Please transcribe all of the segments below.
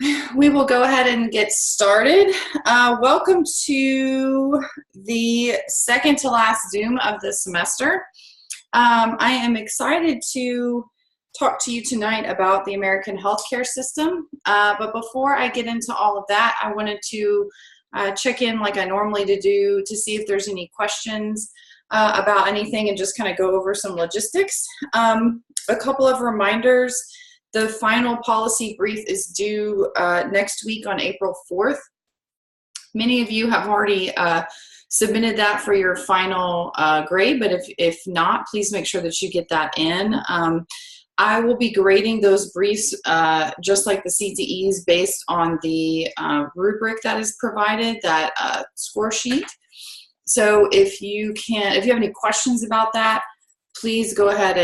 We will go ahead and get started. Welcome to the second to last Zoom of the semester. I am excited to talk to you tonight about the American healthcare system. But before I get into all of that, I wanted to check in like I normally do to see if there's any questions about anything and just kind of go over some logistics. A couple of reminders. The final policy brief is due next week on April 4th. Many of you have already submitted that for your final grade, but if not, please make sure that you get that in. I will be grading those briefs just like the CTEs based on the rubric that is provided, that score sheet. So if you have any questions about that, please go ahead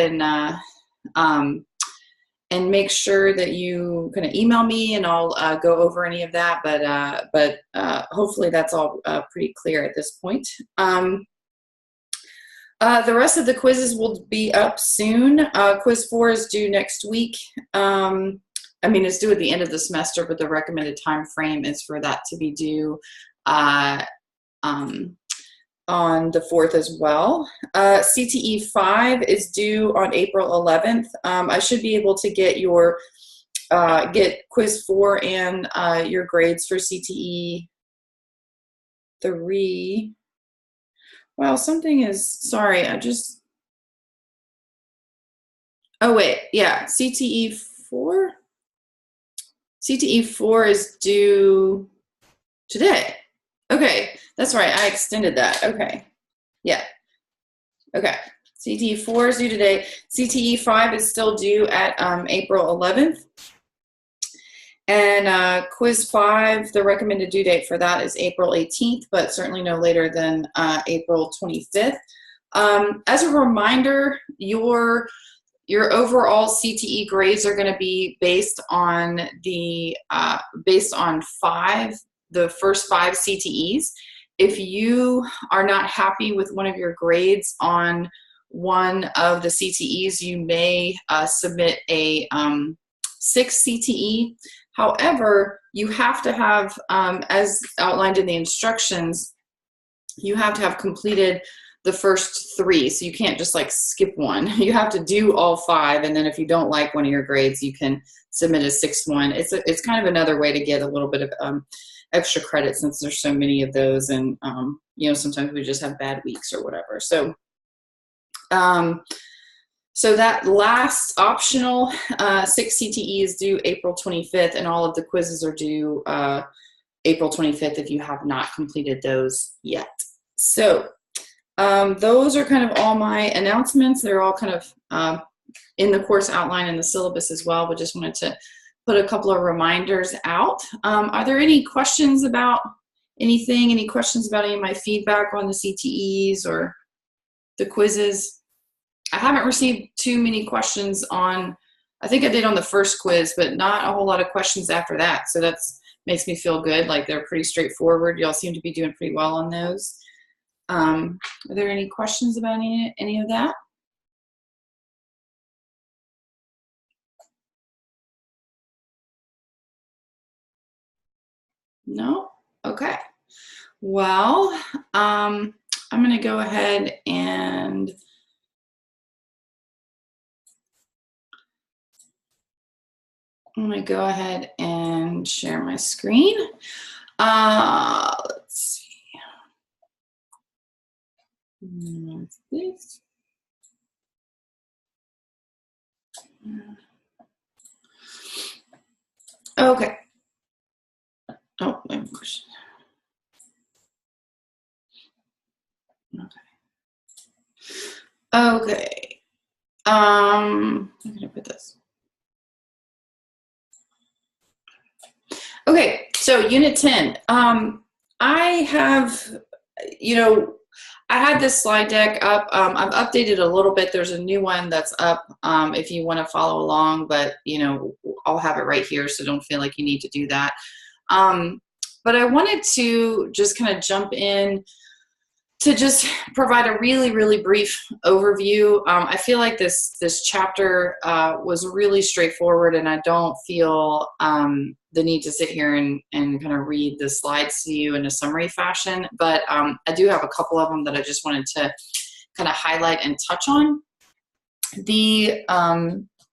and make sure that you kind of email me and I'll go over any of that, but hopefully that's all pretty clear at this point. The rest of the quizzes will be up soon. Quiz 4 is due next week. It's due at the end of the semester, but the recommended time frame is for that to be due on the 4th as well. CTE 5 is due on April 11th. I should be able to get your get quiz 4 and your grades for CTE 3. Wow, something is, sorry, oh wait, yeah, CTE 4? CTE 4 is due today. Okay, that's right, I extended that, okay. Yeah, okay. CTE 4 is due today. CTE 5 is still due at April 11th. And quiz 5, the recommended due date for that is April 18th, but certainly no later than April 25th. As a reminder, your overall CTE grades are going to be based on the the first 5 CTEs. If you are not happy with one of your grades on one of the CTEs, you may submit a 6th CTE. However, you have to have, as outlined in the instructions, you have to have completed the first 3. So you can't just like skip one. You have to do all 5, and then if you don't like one of your grades, you can submit a 6th one. It's kind of another way to get a little bit of extra credit since there's so many of those, and sometimes we just have bad weeks or whatever. So so that last optional 6 CTE is due April 25th, and all of the quizzes are due April 25th if you have not completed those yet. So those are kind of all my announcements. They're all kind of in the course outline and the syllabus as well, but just wanted to put a couple of reminders out. Are there any questions about anything? Any questions about any of my feedback on the CTEs or the quizzes? I haven't received too many questions on, I think I did on the first quiz, but not a whole lot of questions after that. So that makes me feel good. Like they're pretty straightforward. Y'all seem to be doing pretty well on those. Are there any questions about any of that? No? Okay. Well, I'm going to go ahead and share my screen. Let's see. This. Okay. Oh, I have a question. Okay. I'm gonna put this. Okay, so Unit 10. I have, I had this slide deck up. I've updated a little bit. There's a new one that's up if you want to follow along, but, I'll have it right here, so don't feel like you need to do that. But I wanted to just kind of jump in to just provide a really, really brief overview. I feel like this chapter was really straightforward, and I don't feel the need to sit here and kind of read the slides to you in a summary fashion, but I do have a couple of them that I just wanted to kind of highlight and touch on.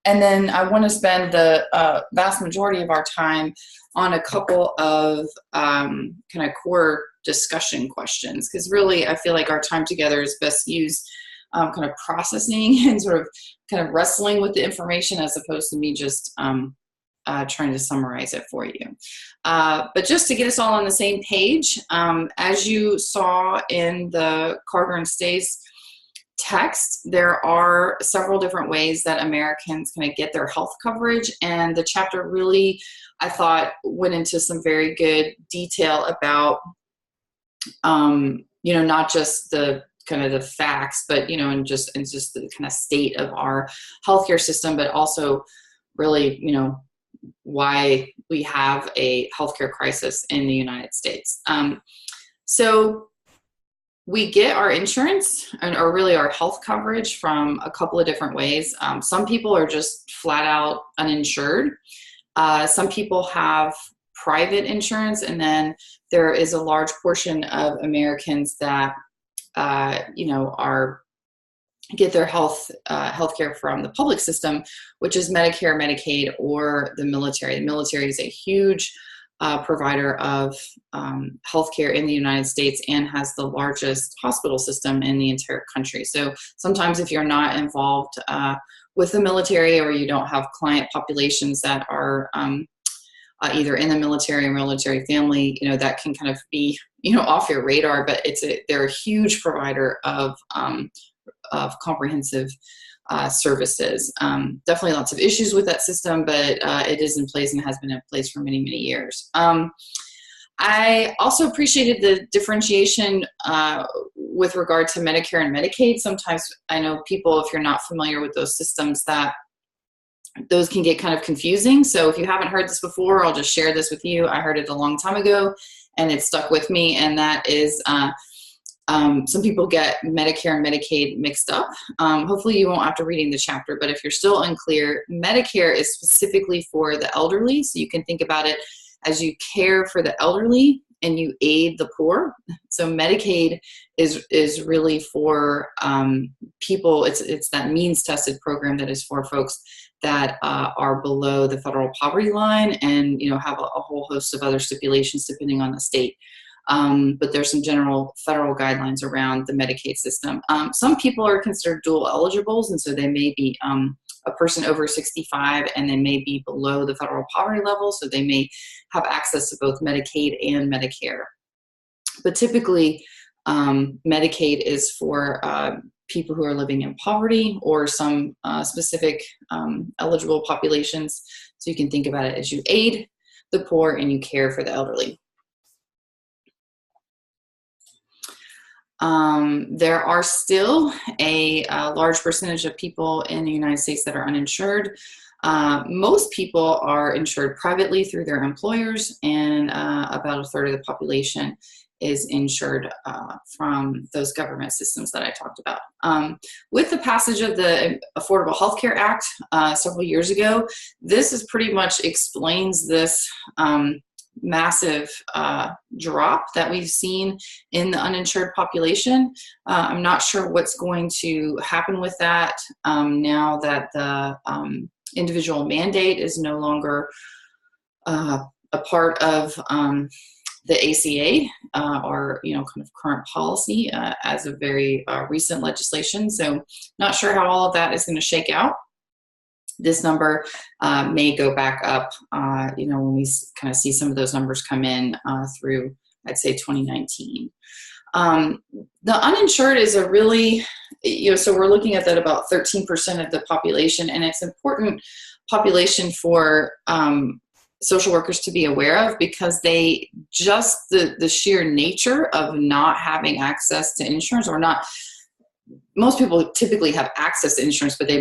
And then I want to spend the vast majority of our time on a couple of kind of core discussion questions, because really I feel like our time together is best used kind of processing and sort of kind of wrestling with the information, as opposed to me just trying to summarize it for you. But just to get us all on the same page, as you saw in the Carter and Stace text, there are several different ways that Americans kind of get their health coverage, and the chapter really, I thought, went into some very good detail about, you know, not just the kind of the facts, but, you know, and just the kind of state of our healthcare system, but also really, you know, why we have a healthcare crisis in the United States. So we get our insurance or really our health coverage from a couple of different ways. Some people are just flat out uninsured. Some people have private insurance, and then there is a large portion of Americans that you know, get their healthcare from the public system, which is Medicare, Medicaid, or the military. The military is a huge provider of healthcare in the United States and has the largest hospital system in the entire country. So sometimes if you're not involved with the military, or you don't have client populations that are either in the military or military family, you know, that can kind of be, you know, off your radar, but they're a huge provider of comprehensive services. Definitely lots of issues with that system, but it is in place and has been in place for many, many years. I also appreciated the differentiation with regard to Medicare and Medicaid. Sometimes I know people, if you're not familiar with those systems, that those can get kind of confusing. So if you haven't heard this before, I'll just share this with you. I heard it a long time ago and it stuck with me, and that is some people get Medicare and Medicaid mixed up. Hopefully you won't after reading the chapter, but if you're still unclear, Medicare is specifically for the elderly. So you can think about it as you care for the elderly and you aid the poor. So Medicaid is really for people, it's that means tested program that is for folks that are below the federal poverty line and, you know, have a whole host of other stipulations depending on the state. But there's some general federal guidelines around the Medicaid system. Some people are considered dual eligibles, and so they may be a person over 65 and they may be below the federal poverty level, so they may have access to both Medicaid and Medicare. But typically, Medicaid is for people who are living in poverty or some specific eligible populations. So you can think about it as you aid the poor and you care for the elderly. There are still a large percentage of people in the United States that are uninsured. Most people are insured privately through their employers, and about a third of the population is insured from those government systems that I talked about. With the passage of the Affordable Health Care Act several years ago, this is pretty much explains this massive drop that we've seen in the uninsured population. I'm not sure what's going to happen with that now that the individual mandate is no longer a part of the ACA or, you know, kind of current policy as a very recent legislation. So not sure how all of that is going to shake out. This number may go back up, you know, when we kind of see some of those numbers come in through, I'd say, 2019. The uninsured is a really, you know, so we're looking at that about 13% of the population, and it's important population for social workers to be aware of, because they just the sheer nature of not having access to insurance, or not, most people typically have access to insurance, but they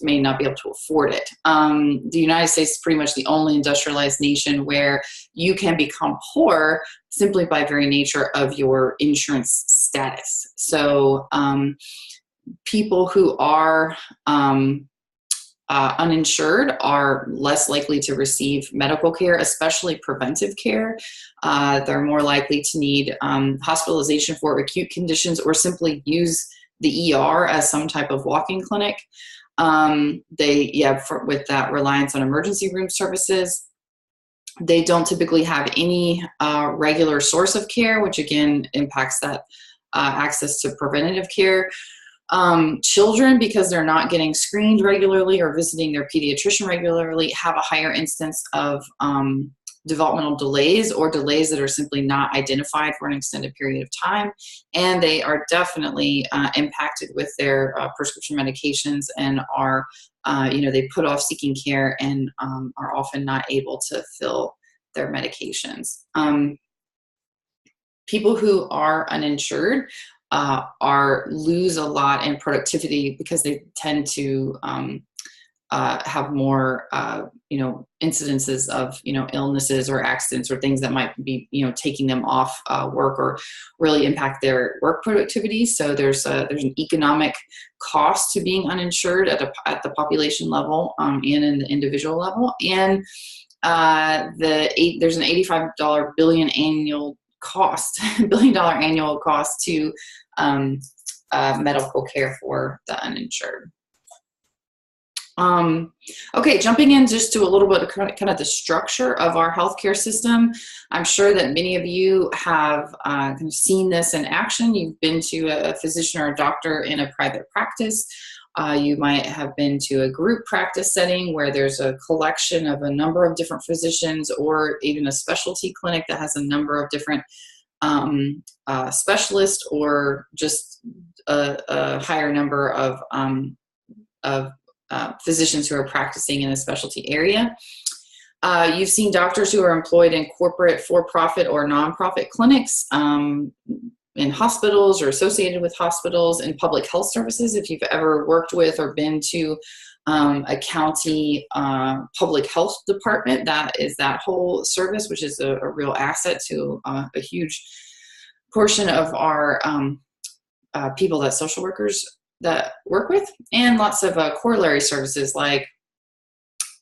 may not be able to afford it. The United States is pretty much the only industrialized nation where you can become poor simply by very nature of your insurance status. So people who are uninsured are less likely to receive medical care, especially preventive care. They're more likely to need hospitalization for acute conditions or simply use the ER as some type of walk-in clinic. With that reliance on emergency room services. They don't typically have any regular source of care, which again impacts that access to preventative care. Children, because they're not getting screened regularly or visiting their pediatrician regularly, have a higher instance of developmental delays or delays that are simply not identified for an extended period of time. And they are definitely impacted with their prescription medications and are, they put off seeking care and are often not able to fill their medications. People who are uninsured lose a lot in productivity because they tend to have more, incidences of, illnesses or accidents or things that might be, taking them off work or really impact their work productivity. So there's an economic cost to being uninsured at the population level and in the individual level. And there's an $85 billion annual cost to medical care for the uninsured. Okay, jumping in just to a little bit of kind of the structure of our healthcare system. I'm sure that many of you have kind of seen this in action. You've been to a physician or a doctor in a private practice. You might have been to a group practice setting where there's a collection of a number of different physicians, or even a specialty clinic that has a number of different specialists, or just a higher number of physicians who are practicing in a specialty area. You've seen doctors who are employed in corporate, for-profit, or nonprofit clinics, in hospitals or associated with hospitals, in public health services. If you've ever worked with or been to a county public health department, that is that whole service, which is a real asset to a huge portion of our people that social workers that work with, and lots of corollary services like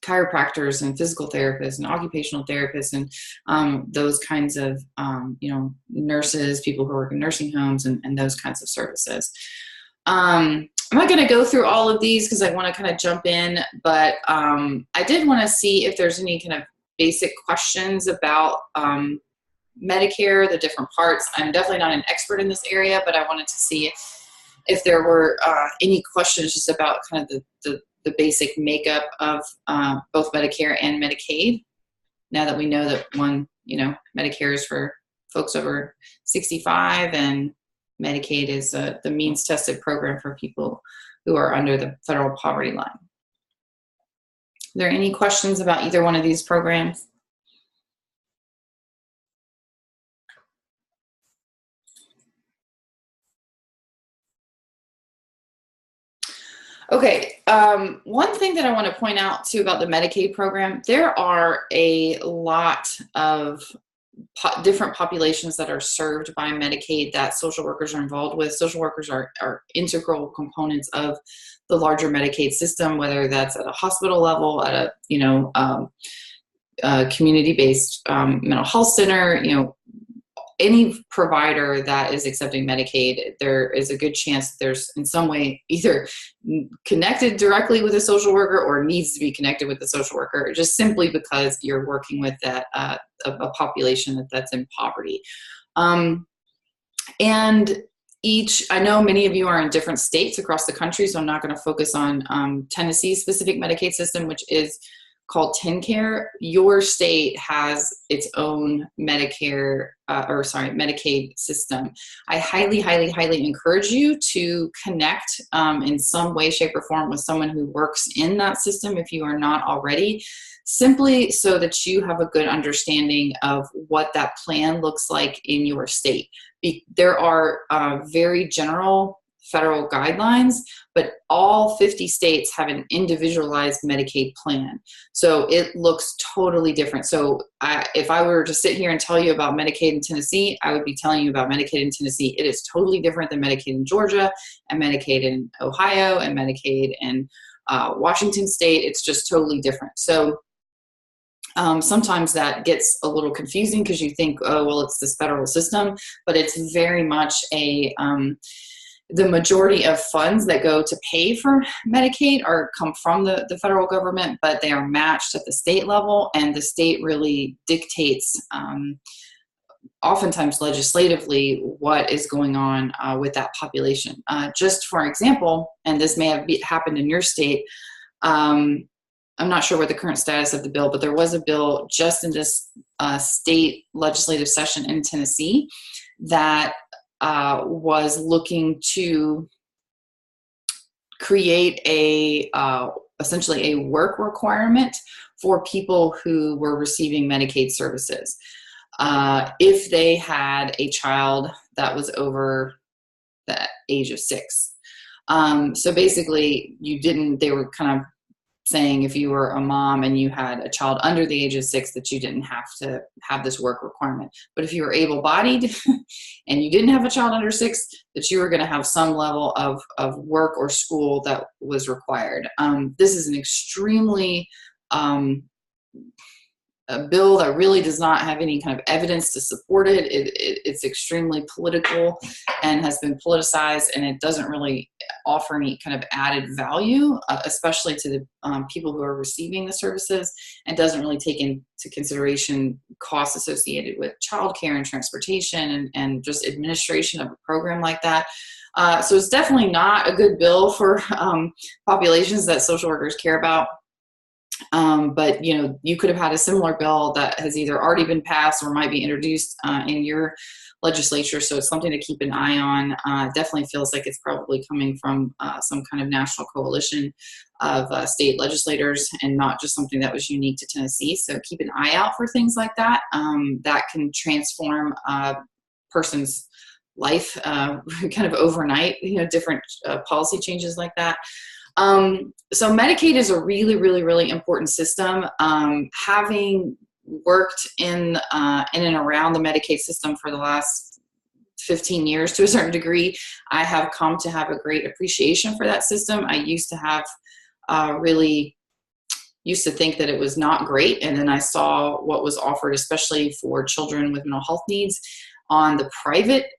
chiropractors and physical therapists and occupational therapists and those kinds of nurses, people who work in nursing homes, and those kinds of services. I'm not going to go through all of these because I want to kind of jump in, but I did want to see if there's any kind of basic questions about Medicare, the different parts. I'm definitely not an expert in this area, but I wanted to see if there were any questions just about kind of the basic makeup of both Medicare and Medicaid. Now that we know that one, Medicare is for folks over 65 and Medicaid is the means tested program for people who are under the federal poverty line. Are there any questions about either one of these programs? Okay, one thing that I want to point out too about the Medicaid program, there are a lot of different populations that are served by Medicaid that social workers are involved with. Social workers are integral components of the larger Medicaid system, whether that's at a hospital level, at a community-based mental health center, any provider that is accepting Medicaid, there is a good chance there's in some way either connected directly with a social worker or needs to be connected with the social worker, just simply because you're working with that a population that's in poverty. And I know many of you are in different states across the country, so I'm not going to focus on Tennessee's specific Medicaid system, which is called TennCare. Your state has its own Medicaid system. I highly, highly, highly encourage you to connect in some way, shape, or form with someone who works in that system if you are not already, simply so that you have a good understanding of what that plan looks like in your state. There are very general federal guidelines, but all 50 states have an individualized Medicaid plan. So it looks totally different. So if I were to sit here and tell you about Medicaid in Tennessee, I would be telling you about Medicaid in Tennessee. It is totally different than Medicaid in Georgia and Medicaid in Ohio and Medicaid in Washington State, it's just totally different. So sometimes that gets a little confusing because you think, oh, well, it's this federal system, but it's very much the majority of funds that go to pay for Medicaid come from the federal government, but they are matched at the state level, and the state really dictates, oftentimes legislatively, what is going on with that population. Just for example, and this may have happened in your state, I'm not sure what the current status of the bill, but there was a bill just in this state legislative session in Tennessee that was looking to create essentially a work requirement for people who were receiving Medicaid services. If they had a child that was over the age of 6. So basically they were kind of saying if you were a mom and you had a child under the age of 6 that you didn't have to have this work requirement. But if you were able-bodied and you didn't have a child under 6, that you were going to have some level of work or school that was required. This is an extremely a bill that really does not have any kind of evidence to support it. It's extremely political and has been politicized, and it doesn't really offer any kind of added value, especially to the people who are receiving the services, and doesn't really take into consideration costs associated with childcare and transportation and just administration of a program like that. So it's definitely not a good bill for populations that social workers care about. But you could have had a similar bill that has either already been passed or might be introduced in your legislature. So it's something to keep an eye on. Definitely feels like it's probably coming from some kind of national coalition of state legislators and not just something that was unique to Tennessee. So keep an eye out for things like that. That can transform a person's life kind of overnight, different policy changes like that. So Medicaid is a really, really, really important system. Having worked in and around the Medicaid system for the last 15 years to a certain degree, I have come to have a great appreciation for that system. I used to have used to think that it was not great, and then I saw what was offered, especially for children with mental health needs, on the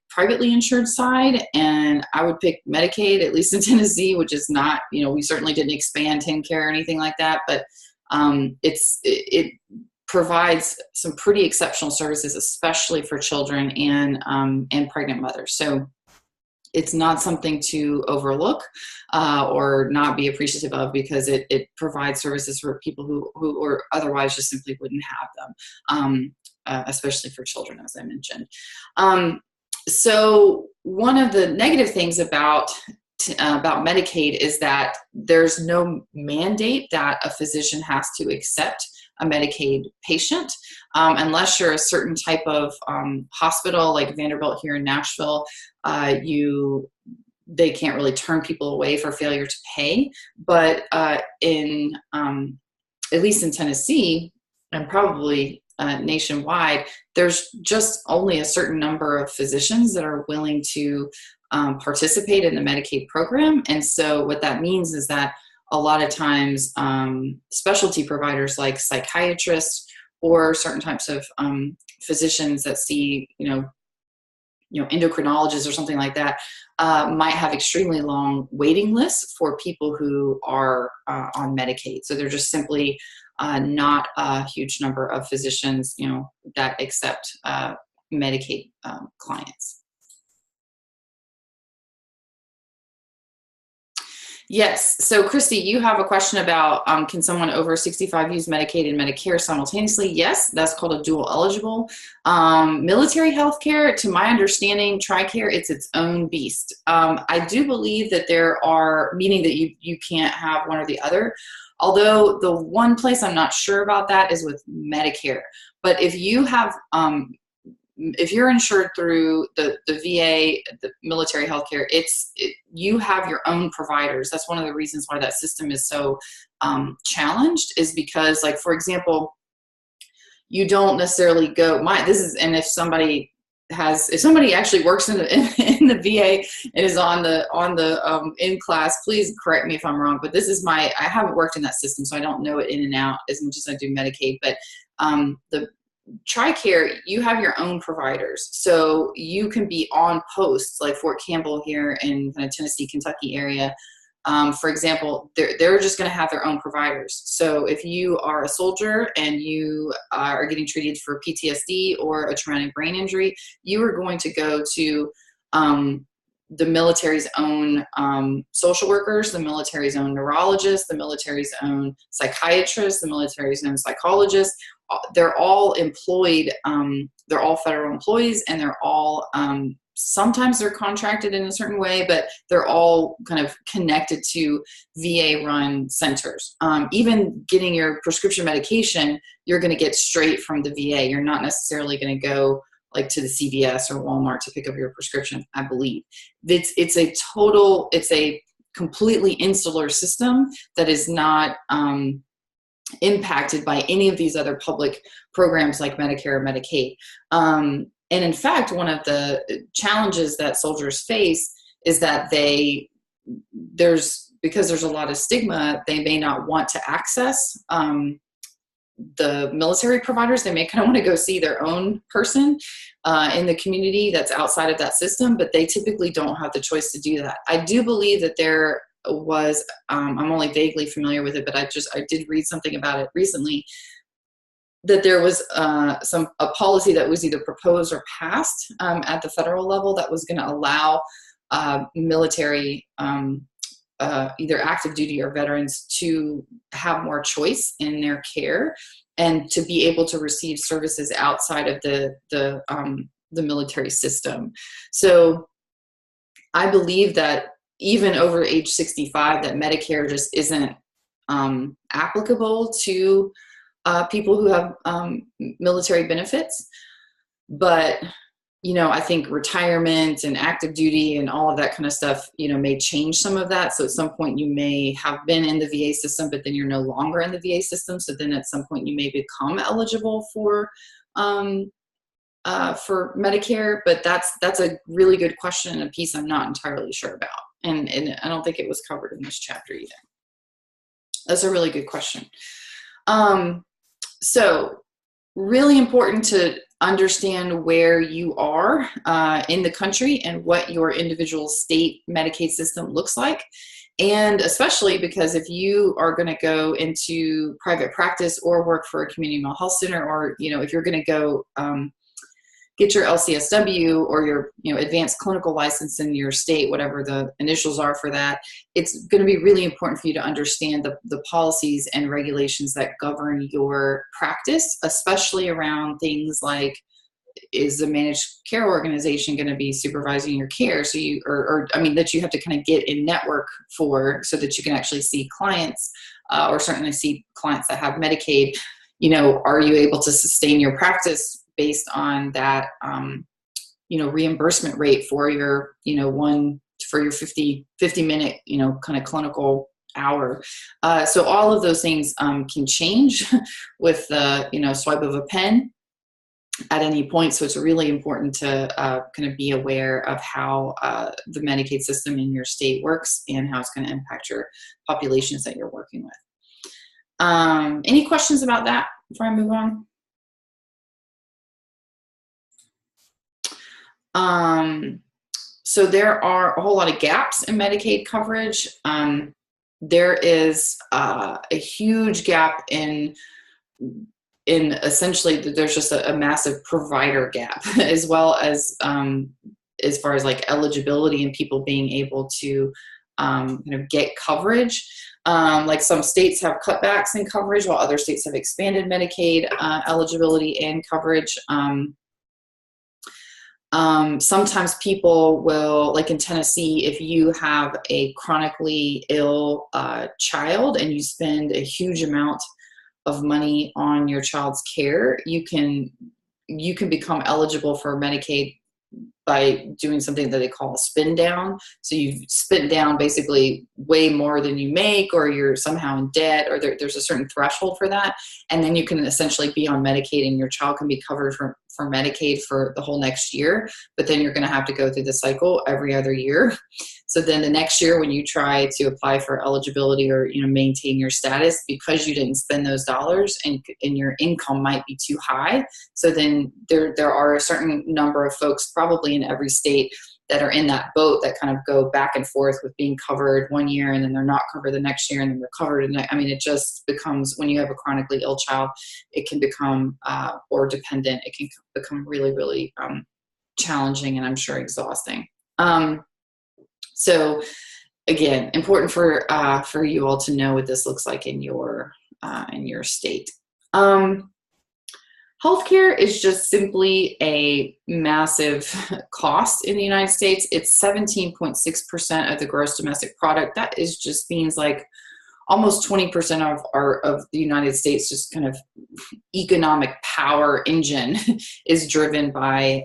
privately insured side, and I would pick Medicaid, at least in Tennessee, which is not, we certainly didn't expand TennCare or anything like that, but it provides some pretty exceptional services, especially for children and pregnant mothers. So it's not something to overlook or not be appreciative of, because it provides services for people who or otherwise just simply wouldn't have them. Especially for children, as I mentioned. So one of the negative things about Medicaid is that there's no mandate that a physician has to accept a Medicaid patient unless you're a certain type of hospital like Vanderbilt here in Nashville. They can't really turn people away for failure to pay. But at least in Tennessee, and probably nationwide, there's just only a certain number of physicians that are willing to participate in the Medicaid program. And so what that means is that a lot of times specialty providers like psychiatrists or certain types of physicians that see, endocrinologists or something like that, might have extremely long waiting lists for people who are on Medicaid. So they're just simply not a huge number of physicians, that accept Medicaid clients. Yes. So Christy, you have a question about can someone over 65 use Medicaid and Medicare simultaneously? Yes, that's called a dual eligible. Military health care, to my understanding, TRICARE, it's its own beast. I do believe that there are, meaning that you can't have one or the other. Although the one place I'm not sure about that is with Medicare. But if you have, if you're insured through the VA, the military healthcare, you have your own providers. That's one of the reasons why that system is so challenged, is because, like, for example, you don't necessarily go, and if somebody if somebody actually works in the VA and is on the in class, please correct me if I'm wrong, but this is I haven't worked in that system, so I don't know it in and out as much as I do Medicaid, but the TRICARE, you have your own providers. So you can be on posts like Fort Campbell here in kind of Tennessee, Kentucky area. For example, they're just going to have their own providers. So if you are a soldier and you are getting treated for PTSD or a traumatic brain injury, you are going to go to the military's own social workers, the military's own neurologists, the military's own psychiatrists, the military's own psychologists. They're all employed, they're all federal employees, and they're all, sometimes they're contracted in a certain way, but they're all kind of connected to VA-run centers. Even getting your prescription medication, you're going to get straight from the VA. You're not necessarily going to go like to the CVS or Walmart to pick up your prescription, I believe. It's a completely insular system that is not impacted by any of these other public programs like Medicare or Medicaid. And in fact, one of the challenges that soldiers face is that because there's a lot of stigma, they may not want to access the military providers. They may kind of want to go see their own person in the community that's outside of that system, but they typically don't have the choice to do that. I do believe that there was, I'm only vaguely familiar with it, but I did read something about it recently, that there was a policy that was either proposed or passed at the federal level that was going to allow military, either active duty or veterans, to have more choice in their care and to be able to receive services outside of the military system. So I believe that even over age 65, that Medicare just isn't applicable to people who have military benefits. But I think retirement and active duty and all of that kind of stuff, may change some of that. So at some point you may have been in the VA system, but then you're no longer in the VA system. So then at some point you may become eligible for Medicare. But that's a really good question and a piece I'm not entirely sure about. And I don't think it was covered in this chapter either. That's a really good question. So really important to understand where you are in the country and what your individual state Medicaid system looks like. And especially because if you are going to go into private practice or work for a community mental health center, or, if you're going to go get your LCSW or your advanced clinical license in your state, whatever the initials are for that, it's going to be really important for you to understand the policies and regulations that govern your practice, especially around things like, is the managed care organization going to be supervising your care? So that you have to kind of get in network for, so that you can actually see clients or certainly see clients that have Medicaid. Are you able to sustain your practice based on that, reimbursement rate for your, for your 50 minute, kind of clinical hour. So all of those things can change with the, swipe of a pen at any point. So it's really important to kind of be aware of how the Medicaid system in your state works and how it's going to impact your populations that you're working with. Any questions about that before I move on? So there are a whole lot of gaps in Medicaid coverage. There is a huge gap in essentially, there's just a massive provider gap, as well as far as like eligibility and people being able to get coverage. Like some states have cutbacks in coverage, while other states have expanded Medicaid eligibility and coverage. Sometimes people will, like in Tennessee, if you have a chronically ill child and you spend a huge amount of money on your child's care, you can become eligible for Medicaid by doing something that they call a spend down. So you've spent down basically way more than you make, or you're somehow in debt, or there's a certain threshold for that. And then you can essentially be on Medicaid and your child can be covered for for Medicaid for the whole next year, but then you're going to have to go through the cycle every other year. So then the next year when you try to apply for eligibility or, maintain your status, because you didn't spend those dollars and your income might be too high. So then there are a certain number of folks probably in every state that are in that boat that kind of go back and forth with being covered one year and then they're not covered the next year and then they're covered. It just becomes, when you have a chronically ill child, it can become, or dependent, it can become really, really challenging and I'm sure exhausting. So again, important for you all to know what this looks like in your state. Healthcare is just simply a massive cost in the United States. It's 17.6% of the gross domestic product. That just means like almost 20% of the United States just kind of economic power engine is driven by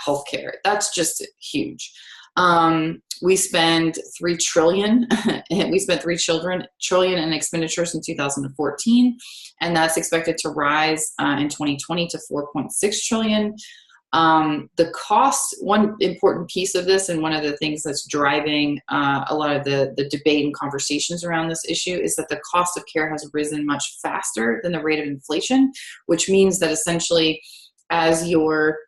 healthcare. That's just huge. We spend $3 trillion. We spent $3 trillion in expenditures in 2014, and that's expected to rise in 2020 to $4.6 trillion. The cost, one important piece of this, and one of the things that's driving a lot of the debate and conversations around this issue, is that the cost of care has risen much faster than the rate of inflation, which means that essentially as your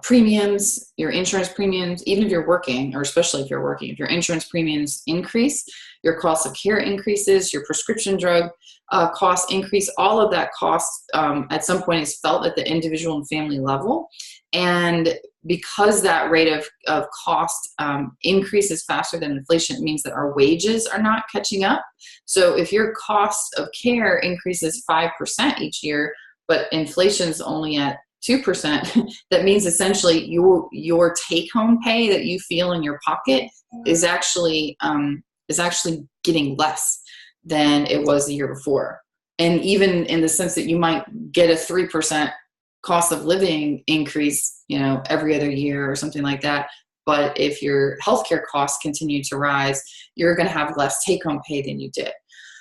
premiums, your insurance premiums, even if you're working, or especially if you're working, if your insurance premiums increase, your cost of care increases, your prescription drug costs increase, all of that cost at some point is felt at the individual and family level. And because that rate of cost increases faster than inflation, it means that our wages are not catching up. So if your cost of care increases 5% each year, but inflation's only at 2%, that means essentially your take-home pay that you feel in your pocket is actually getting less than it was the year before. And even in the sense that you might get a 3% cost of living increase, every other year or something like that. But if your healthcare costs continue to rise, you're going to have less take-home pay than you did.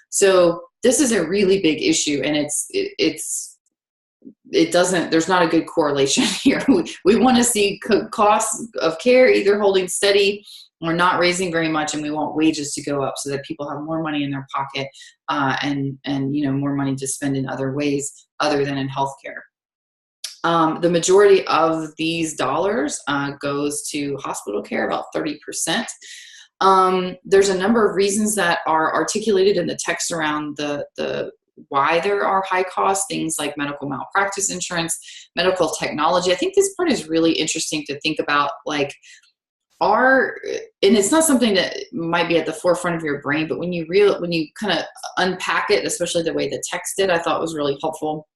So this is a really big issue, and there's not a good correlation here. We want to see costs of care either holding steady or not raising very much, and we want wages to go up so that people have more money in their pocket and more money to spend in other ways other than in healthcare. The majority of these dollars goes to hospital care, about 30%. There's a number of reasons that are articulated in the text around the why there are high costs, things like medical malpractice insurance, medical technology. I think this part is really interesting to think about, and it's not something that might be at the forefront of your brain, but when you kind of unpack it, especially the way the text did, I thought was really helpful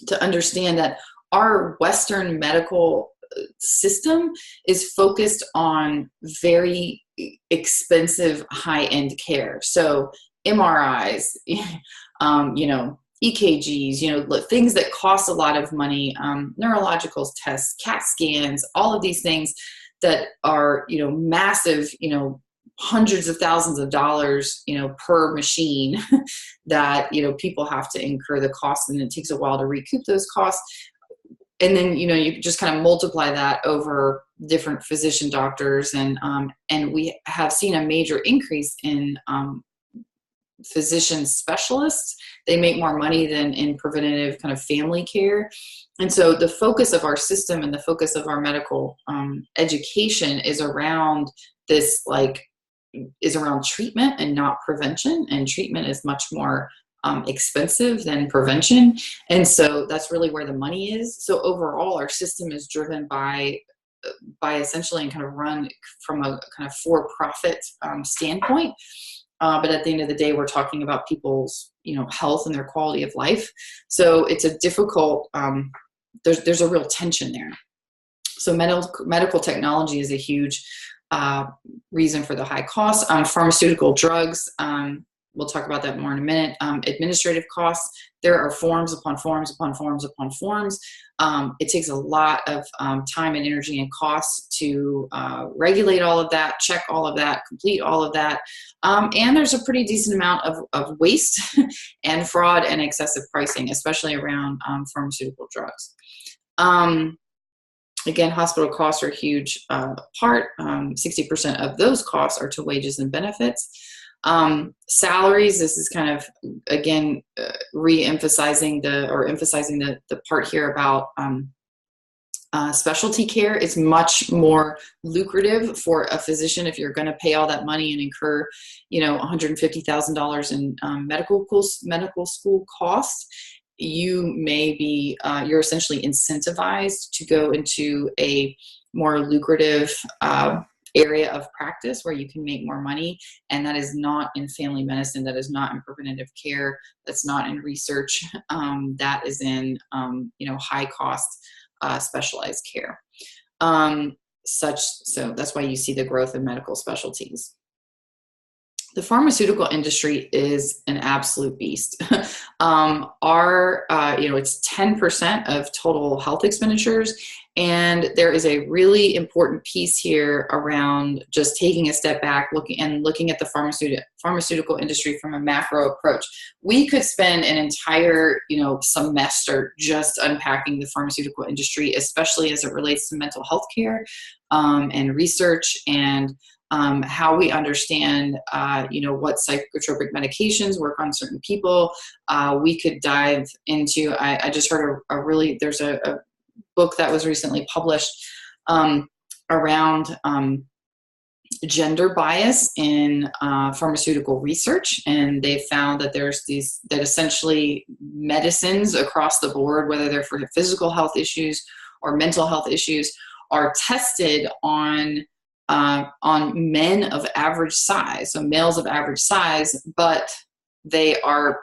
to understand that our Western medical system is focused on very expensive high-end care. So MRIs, EKGs, things that cost a lot of money, neurological tests, CAT scans, all of these things that are, massive, hundreds of thousands of dollars, per machine that, people have to incur the cost, and it takes a while to recoup those costs. And then, you just kind of multiply that over different physician doctors, and we have seen a major increase in physician specialists. They make more money than in preventative kind of family care. And so the focus of our system and the focus of our medical education is around this, is around treatment and not prevention. And treatment is much more expensive than prevention. And so that's really where the money is. So overall, our system is driven by essentially and kind of run from a kind of for-profit standpoint. But at the end of the day, we're talking about people's, health and their quality of life. So it's a difficult, there's a real tension there. So medical technology is a huge reason for the high cost. Pharmaceutical drugs, we'll talk about that more in a minute. Administrative costs, there are forms upon forms upon forms upon forms. It takes a lot of time and energy and costs to regulate all of that, check all of that, complete all of that. And there's a pretty decent amount of waste and fraud and excessive pricing, especially around pharmaceutical drugs. Again, hospital costs are a huge part. 60% of those costs are to wages and benefits. Salaries, this is kind of, again, emphasizing the part here about specialty care. It's much more lucrative for a physician if you're going to pay all that money and incur, $150,000 in medical school costs. You may be, you're essentially incentivized to go into a more lucrative area of practice where you can make more money. And that is not in family medicine. That is not in preventative care. That's not in research. That is in, high cost specialized care. So that's why you see the growth in medical specialties. The pharmaceutical industry is an absolute beast. It's 10% of total health expenditures. And there is a really important piece here around just taking a step back, looking at the pharmaceutical industry from a macro approach. We could spend an entire, semester just unpacking the pharmaceutical industry, especially as it relates to mental health care and research and how we understand, what psychotropic medications work on certain people. We could dive into, I just heard there's a book that was recently published around gender bias in pharmaceutical research. And they found that that essentially medicines across the board, whether they're for physical health issues or mental health issues, are tested on men of average size, so males of average size, but they're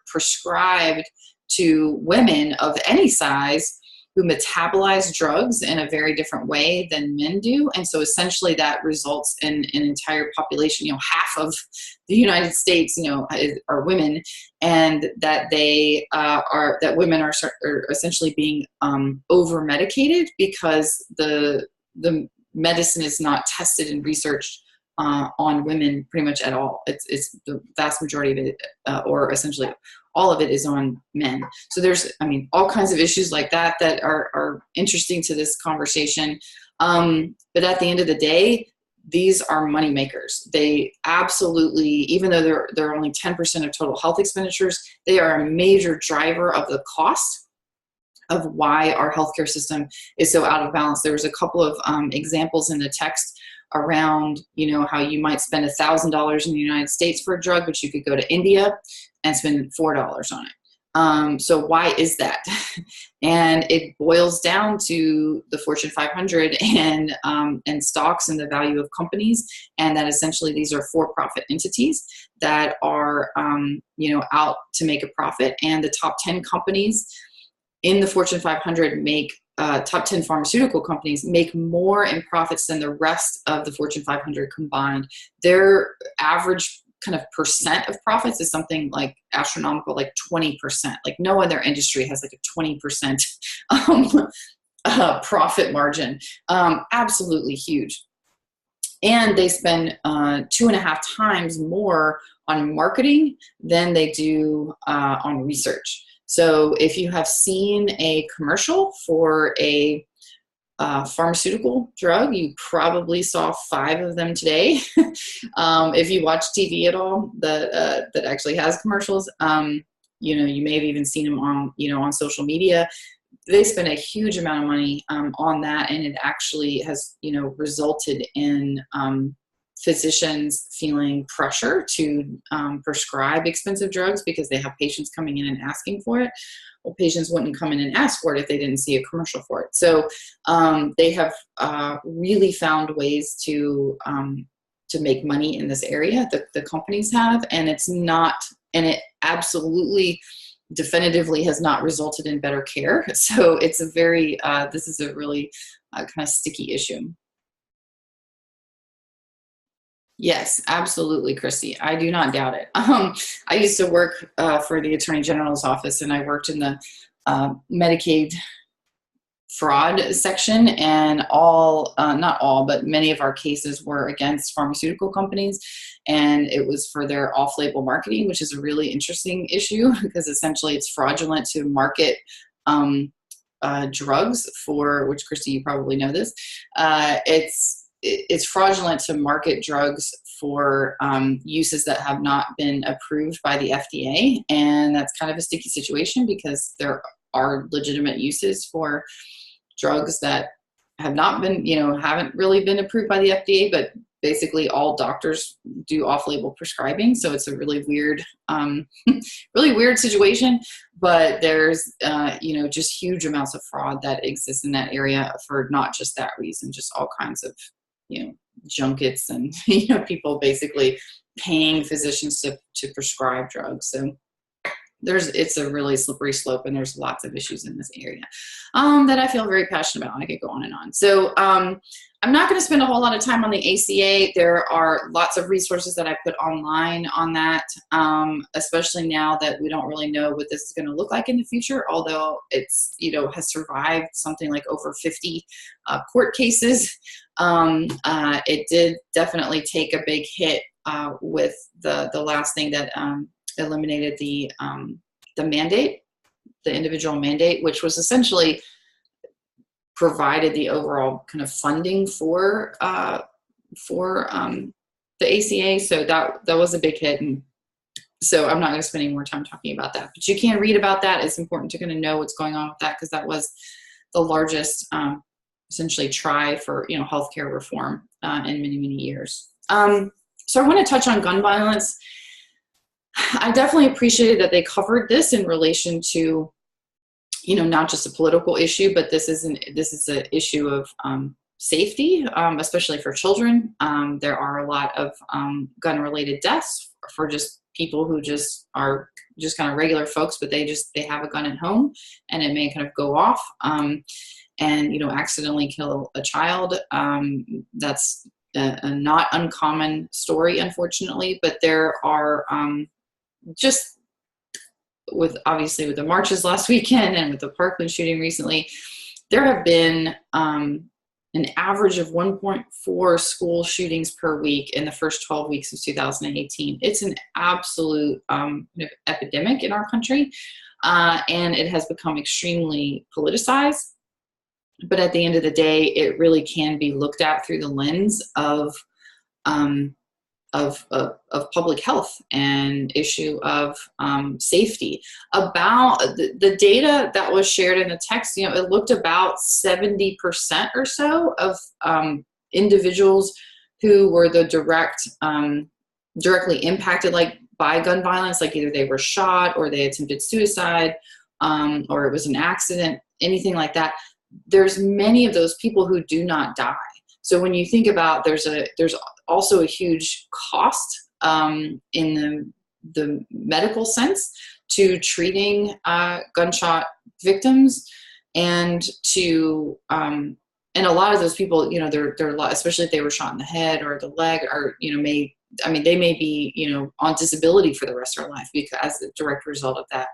prescribed to women of any size who metabolize drugs in a very different way than men do. And so essentially that results in an entire population, half of the United States, are women, and that women are essentially being over-medicated because the medicine is not tested and researched on women pretty much at all. It's the vast majority of it, or essentially all of it, is on men. So there's, all kinds of issues like that are interesting to this conversation. But at the end of the day, these are money makers. They absolutely, even though they're only 10% of total health expenditures, they are a major driver of the cost of why our healthcare system is so out of balance. There was a couple of examples in the text around, how you might spend $1,000 in the United States for a drug, but you could go to India and spend $4 on it. So why is that? And it boils down to the Fortune 500 and stocks and the value of companies, and that essentially these are for-profit entities that are, out to make a profit. And the top 10 companies in the Fortune 500 top 10 pharmaceutical companies make more in profits than the rest of the Fortune 500 combined. Their average kind of percent of profits is something like astronomical, like 20%. Like no other industry has like a 20% profit margin. Absolutely huge. And they spend 2.5 times more on marketing than they do on research. So if you have seen a commercial for a pharmaceutical drug, you probably saw 5 of them today. If you watch TV at all that actually has commercials, you may have even seen them on social media. They spend a huge amount of money on that, and it actually has resulted in physicians feeling pressure to prescribe expensive drugs because they have patients coming in and asking for it. Well, patients wouldn't come in and ask for it if they didn't see a commercial for it. So they have really found ways to make money in this area. The companies have, and it absolutely definitively has not resulted in better care. So it's this is a really kind of sticky issue. Yes, absolutely, Christy. I do not doubt it. I used to work for the Attorney General's office, and I worked in the Medicaid fraud section, and not all, but many of our cases were against pharmaceutical companies, and it was for their off-label marketing, which is a really interesting issue because essentially it's fraudulent to market um, drugs for, which Christy, you probably know this, it's fraudulent to market drugs for uses that have not been approved by the FDA, and that's kind of a sticky situation because there are legitimate uses for drugs that have not been, haven't really been approved by the FDA, but basically all doctors do off-label prescribing. So it's a really weird, really weird situation, but there's, just huge amounts of fraud that exists in that area for not just that reason, just all kinds of, junkets and, people basically paying physicians to prescribe drugs. So it's a really slippery slope, and there's lots of issues in this area that I feel very passionate about. I could go on and on. So I'm not going to spend a whole lot of time on the ACA. There are lots of resources that I put online on that, especially now that we don't really know what this is going to look like in the future, although it's, has survived something like over 50 court cases. It did definitely take a big hit with the last thing that eliminated the mandate, the individual mandate, which was essentially provided the overall kind of funding for the ACA. So that was a big hit, and so I'm not going to spend any more time talking about that. But you can read about that. It's important to kind of know what's going on with that because that was the largest, essentially, try for healthcare reform in many years. So I want to touch on gun violence. I definitely appreciated that they covered this in relation to, not just a political issue, but this is an issue of safety, especially for children. There are a lot of gun-related deaths for just people who just are just kind of regular folks, but they have a gun at home, and it may kind of go off and accidentally kill a child. That's a not uncommon story, unfortunately, but there are just obviously with the marches last weekend and with the Parkland shooting recently, there have been an average of 1.4 school shootings per week in the first 12 weeks of 2018. It's an absolute epidemic in our country, and it has become extremely politicized. But at the end of the day, it really can be looked at through the lens of public health and issue of safety. About the data that was shared in the text, it looked about 70% or so of individuals who were the directly impacted by gun violence, like either they were shot or they attempted suicide or it was an accident, anything like that. There's many of those people who do not die. So when you think about, there's also a huge cost in the medical sense to treating gunshot victims, and to and a lot of those people, they're a lot, especially if they were shot in the head or the leg, or they may be on disability for the rest of their life because as a direct result of that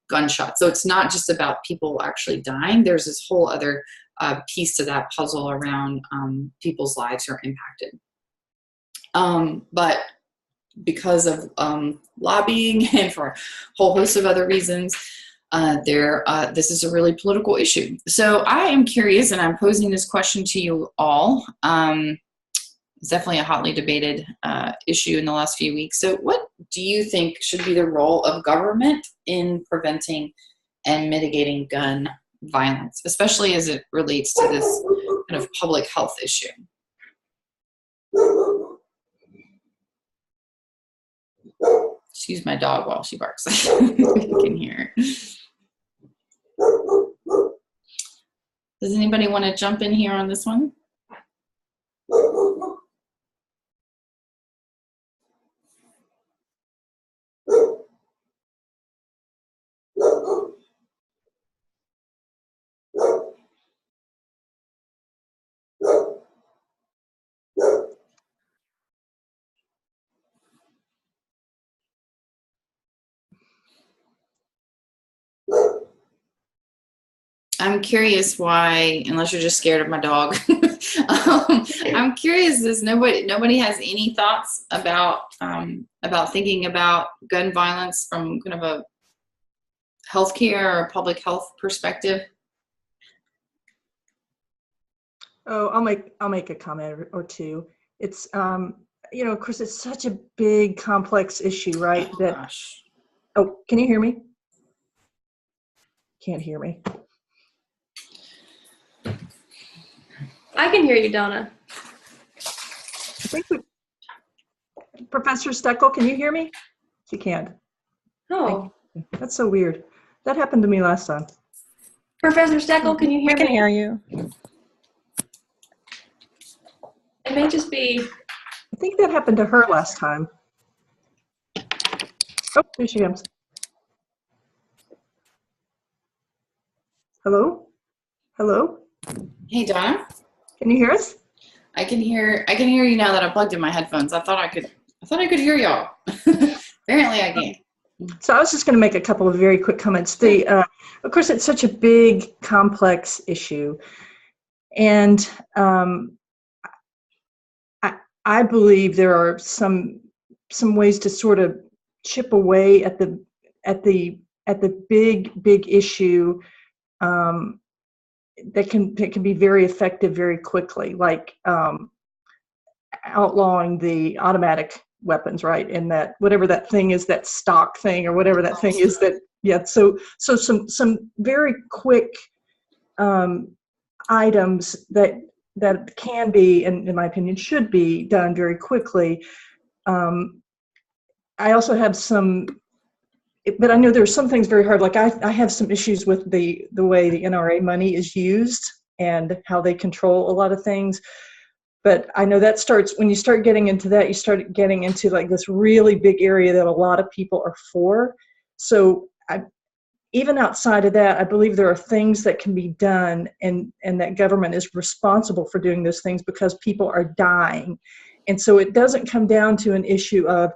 gunshot. So it's not just about people actually dying. There's this whole other piece to that puzzle around people's lives are impacted. But because of lobbying and for a whole host of other reasons, this is a really political issue. So I am curious, and I'm posing this question to you all. It's definitely a hotly debated issue in the last few weeks. So what do you think should be the role of government in preventing and mitigating gun violence, especially as it relates to this kind of public health issue? Excuse my dog while she barks. You can hear her. Does anybody want to jump in here on this one? I'm curious why, unless you're just scared of my dog. I'm curious, does nobody has any thoughts about thinking about gun violence from kind of a healthcare or public health perspective? Oh, I'll make a comment or two. It's of course, it's such a big, complex issue, right? Oh That gosh. Oh, can you hear me? Can't hear me. I can hear you, Donna. I think Professor Steckel, can you hear me? She can't. Oh, That's so weird. That happened to me last time. Professor Steckel, can you hear me? We can hear you. It may just be. I think that happened to her last time. Oh, here she comes. Hello? Hello? Hey Donna, Can you hear us? I can hear you now that I plugged in my headphones. I thought I could hear y'all. Apparently I can't. So I was just going to make a couple of very quick comments. Of course, it's such a big, complex issue, and I believe there are some ways to sort of chip away at the big issue that can be very effective very quickly, like outlawing the automatic weapons, right? And that whatever that thing is, that stock thing or whatever that thing is, that so some very quick items that can be, and in my opinion should be done very quickly. I also have some, but I know there's some things very hard. Like I have some issues with the way the NRA money is used and how they control a lot of things. But I know that starts, when you start getting into that, you start getting into like this really big area that a lot of people are for. So even outside of that, I believe there are things that can be done, and that government is responsible for doing those things because people are dying. And so it doesn't come down to an issue of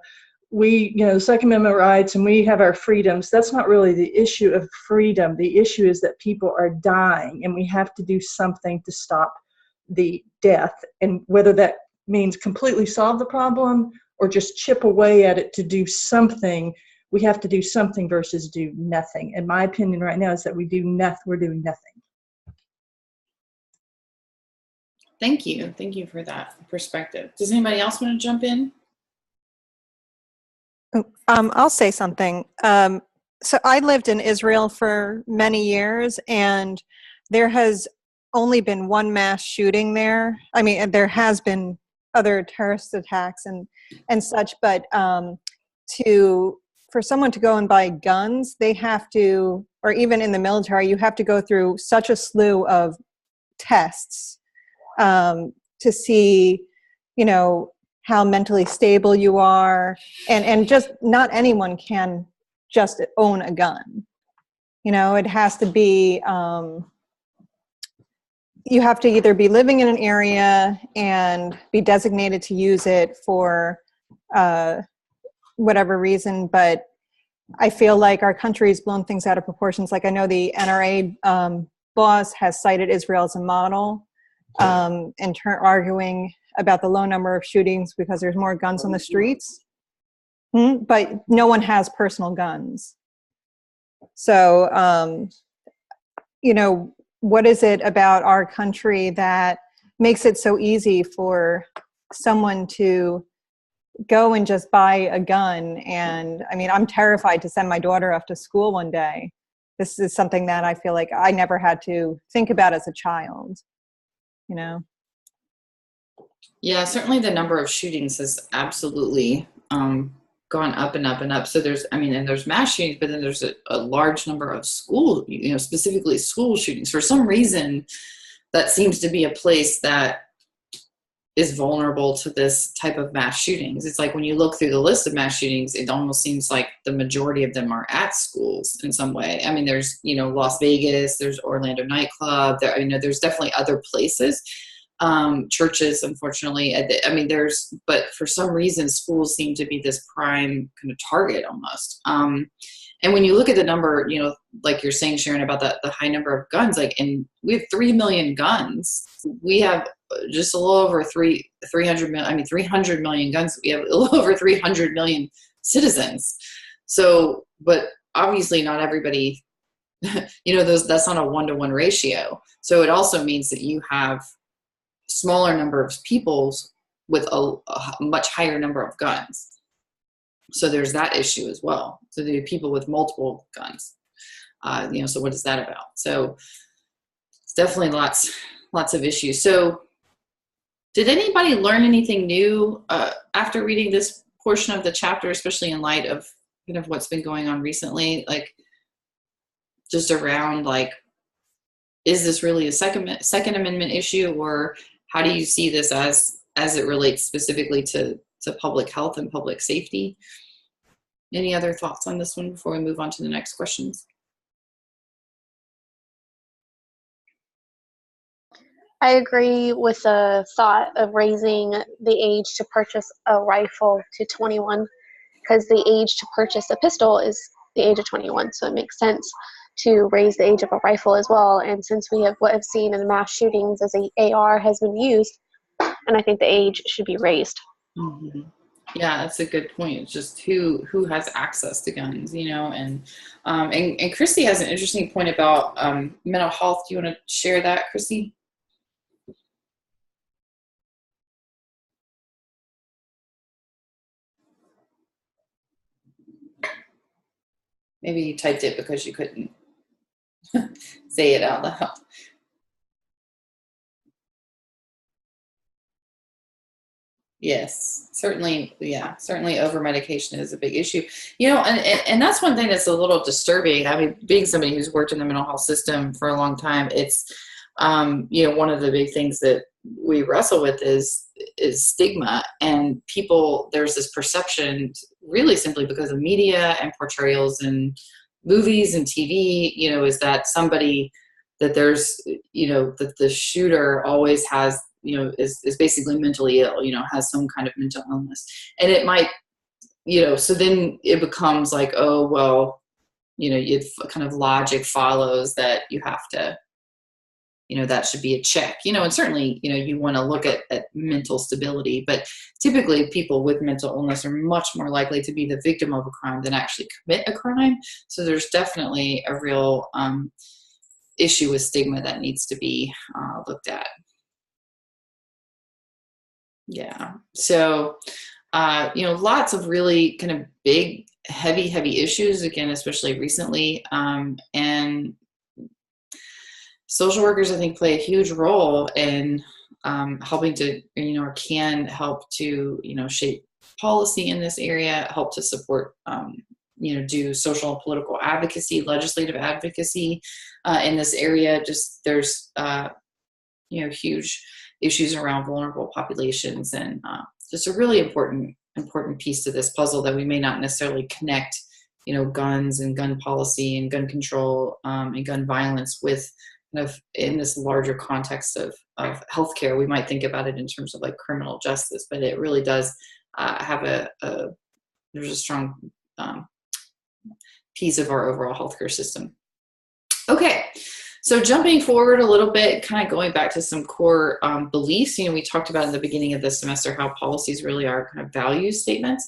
the Second Amendment rights and we have our freedoms. That's not really the issue of freedom. The issue is that people are dying and we have to do something to stop the death. And whether that means completely solve the problem or just chip away at it to do something, we have to do something versus do nothing. And my opinion right now is that we're doing nothing. Thank you. Thank you for that perspective. Does anybody else want to jump in? I'll say something. So I lived in Israel for many years, and there has only been one mass shooting there. I mean, there has been other terrorist attacks and such, but for someone to go and buy guns, they have to, or even in the military, you have to go through such a slew of tests to see, how mentally stable you are, and just not anyone can just own a gun. It has to be, you have to either be living in an area and be designated to use it for whatever reason, but I feel like our country's blown things out of proportions. Like I know the NRA boss has cited Israel as a model, arguing about the low number of shootings because there's more guns on the streets, but no one has personal guns. So, what is it about our country that makes it so easy for someone to go and just buy a gun? And I mean, I'm terrified to send my daughter off to school one day. This is something that I feel like I never had to think about as a child, Yeah, certainly the number of shootings has absolutely gone up and up and up. So there's mass shootings, but then there's a large number of specifically school shootings. For some reason, that seems to be a place that is vulnerable to this type of mass shootings. It's like when you look through the list of mass shootings, it almost seems like the majority of them are at schools in some way. I mean, there's, Las Vegas, there's Orlando nightclub, there's definitely other places. Churches, unfortunately, but for some reason, schools seem to be this prime kind of target almost. And when you look at the number, like you're saying, Sharon, about the high number of guns, and we have 3 million guns. We have just a little over 300 million guns. We have a little over 300 million citizens. So, but obviously not everybody, that's not a 1-to-1 ratio. So it also means that you have smaller number of people with a much higher number of guns. So there's that issue as well. So there are people with multiple guns. So what is that about? So it's definitely lots of issues. So did anybody learn anything new after reading this portion of the chapter, especially in light of what's been going on recently? Like, just around, like, is this really a Second Amendment issue, or how do you see this as it relates specifically to public health and public safety? Any other thoughts on this one before we move on to the next questions? I agree with the thought of raising the age to purchase a rifle to 21, because the age to purchase a pistol is the age of 21. So it makes sense to raise the age of a rifle as well. And since we have seen in the mass shootings as a AR has been used, and I think the age should be raised. Mm-hmm. Yeah, that's a good point. It's just who has access to guns, and Christy has an interesting point about mental health. Do you want to share that, Christy? Maybe you typed it because you couldn't say it out loud. Yes, certainly. Yeah, certainly over medication is a big issue. And that's one thing that's a little disturbing. I mean, being somebody who's worked in the mental health system for a long time, it's, one of the big things that we wrestle with is stigma, and people, there's this perception really simply because of media and portrayals and movies and TV, is that somebody, that there's, that the shooter always has, is basically mentally ill, has some kind of mental illness. And it might, so then it becomes like, oh, well, kind of logic follows that you have to, that should be a check, and certainly, you want to look at mental stability, but typically people with mental illness are much more likely to be the victim of a crime than actually commit a crime. So there's definitely a real issue with stigma that needs to be looked at. Yeah. So, lots of really kind of big, heavy issues, again, especially recently. And social workers, I think, play a huge role in helping to, or can help to, shape policy in this area, help to support, do social and political advocacy, legislative advocacy in this area. Just there's, huge issues around vulnerable populations, and just a really important piece to this puzzle that we may not necessarily connect, guns and gun policy and gun control and gun violence with kind of in this larger context of healthcare. We might think about it in terms of like criminal justice, but it really does have there's a strong piece of our overall healthcare system. Okay. So jumping forward a little bit, kind of going back to some core beliefs, we talked about in the beginning of this semester how policies really are kind of value statements.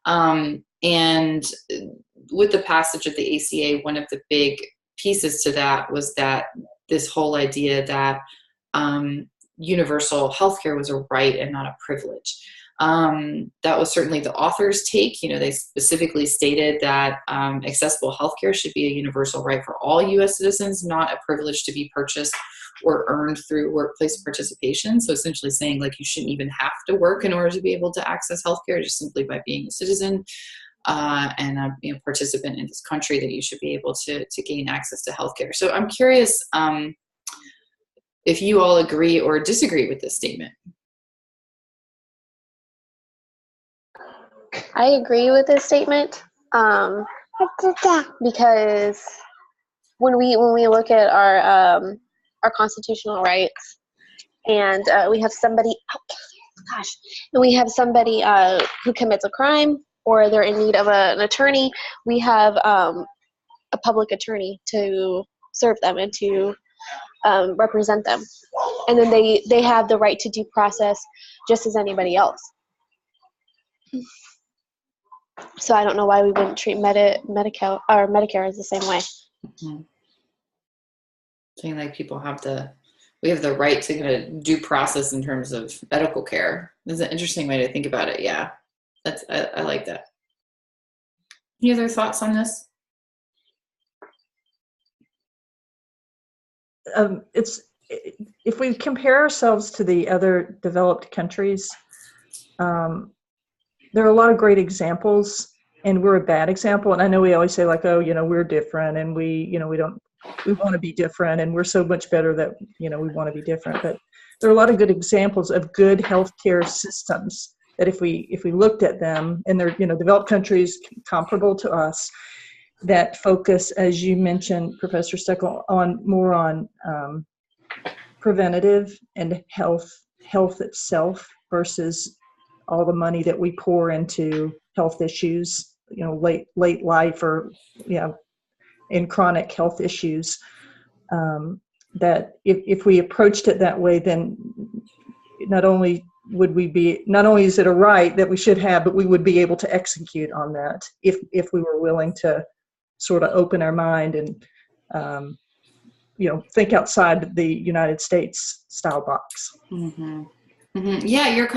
And with the passage of the ACA, one of the big pieces to that was that this whole idea that universal healthcare was a right and not a privilege. That was certainly the author's take. They specifically stated that accessible healthcare should be a universal right for all U.S. citizens, not a privilege to be purchased or earned through workplace participation. So essentially saying like you shouldn't even have to work in order to be able to access healthcare, just simply by being a citizen and a participant in this country, that you should be able to gain access to healthcare. So I'm curious if you all agree or disagree with this statement. I agree with this statement because when we look at our constitutional rights, and we have somebody, who commits a crime or they're in need of an attorney, we have a public attorney to serve them and to represent them. And then they have the right to due process just as anybody else. So I don't know why we wouldn't treat Medicare as the same way. Mm-hmm. Saying like we have the right to kind of due process in terms of medical care. This is an interesting way to think about it. Yeah, I like that. Any other thoughts on this? If we compare ourselves to the other developed countries, there are a lot of great examples, and we're a bad example. And I know we always say like, oh, we're different, and we want to be different, and we're so much better that, we want to be different. But there are a lot of good examples of good healthcare systems that if we looked at them, and they're, developed countries comparable to us, that focus, as you mentioned, Professor Steckel, more on preventative and health itself versus all the money that we pour into health issues, late life or, in chronic health issues. That if we approached it that way, then not only is it a right that we should have, but we would be able to execute on that if we were willing to sort of open our mind and think outside the United States style box. Mm-hmm. Mm-hmm. Yeah,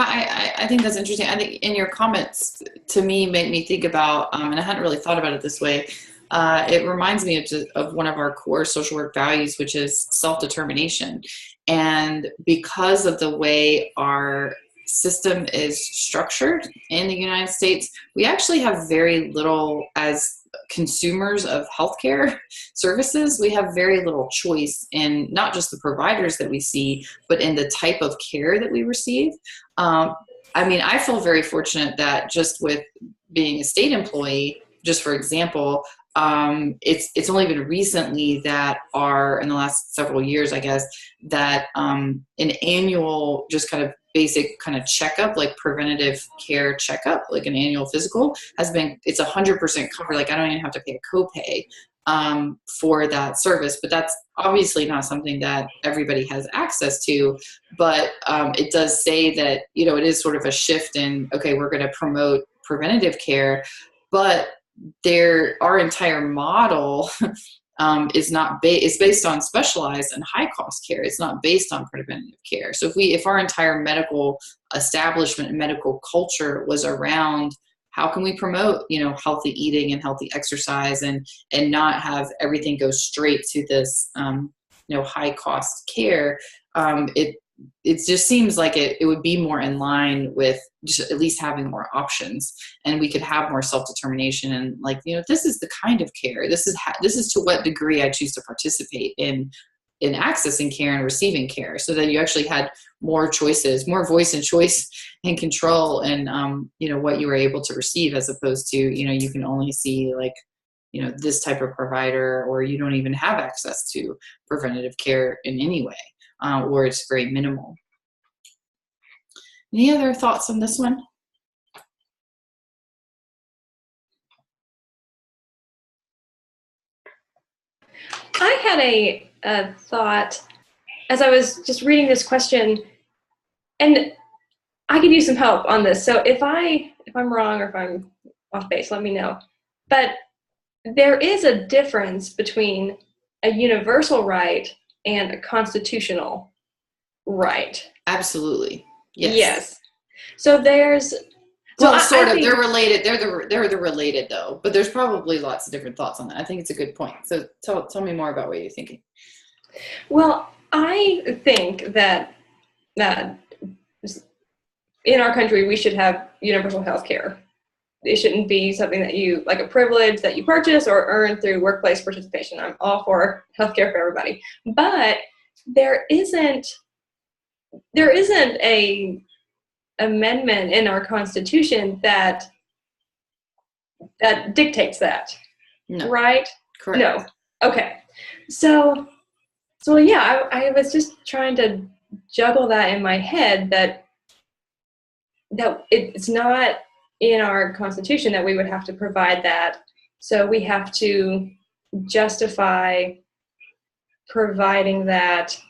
I think that's interesting. I think in your comments to me made me think about, and I hadn't really thought about it this way. It reminds me of one of our core social work values, which is self-determination. And because of the way our system is structured in the United States, we actually have very little, as consumers of healthcare services, we have very little choice in not just the providers that we see, but in the type of care that we receive. I feel very fortunate that just with being a state employee, just for example, it's only been recently that in the last several years, I guess, that an annual just kind of basic kind of checkup, like preventative care checkup, like an annual physical, it's 100% covered. Like I don't even have to pay a copay for that service, but that's obviously not something that everybody has access to. But it does say that, it is sort of a shift in, okay, we're going to promote preventative care, but our entire model is based on specialized and high cost care. It's not based on preventative care. So if our entire medical establishment and medical culture was around how can we promote, healthy eating and healthy exercise and not have everything go straight to this, high cost care, it just seems like it would be more in line with just at least having more options, and we could have more self-determination and this is the kind of care, this is to what degree I choose to participate in accessing care and receiving care, so that you actually had more choices, more voice and choice and control and what you were able to receive, as opposed to you can only see this type of provider, or you don't even have access to preventative care in any way. Or it's very minimal. Any other thoughts on this one? I had a thought as I was just reading this question, and I could use some help on this. So if I'm wrong or if I'm off base, let me know. But there is a difference between a universal right and a constitutional right. Absolutely. Yes. Yes. So there's sort of. They're related. They're the related though, but there's probably lots of different thoughts on that. I think it's a good point. So tell me more about what you're thinking. Well, I think that in our country we should have universal health care. It shouldn't be something that you, like a privilege that you purchase or earn through workplace participation. I'm all for healthcare for everybody. But there isn't a amendment in our Constitution that dictates that. No. Right? Correct. No. Okay. So yeah, I was just trying to juggle that in my head that it's not in our Constitution that we would have to provide that. So we have to justify providing that,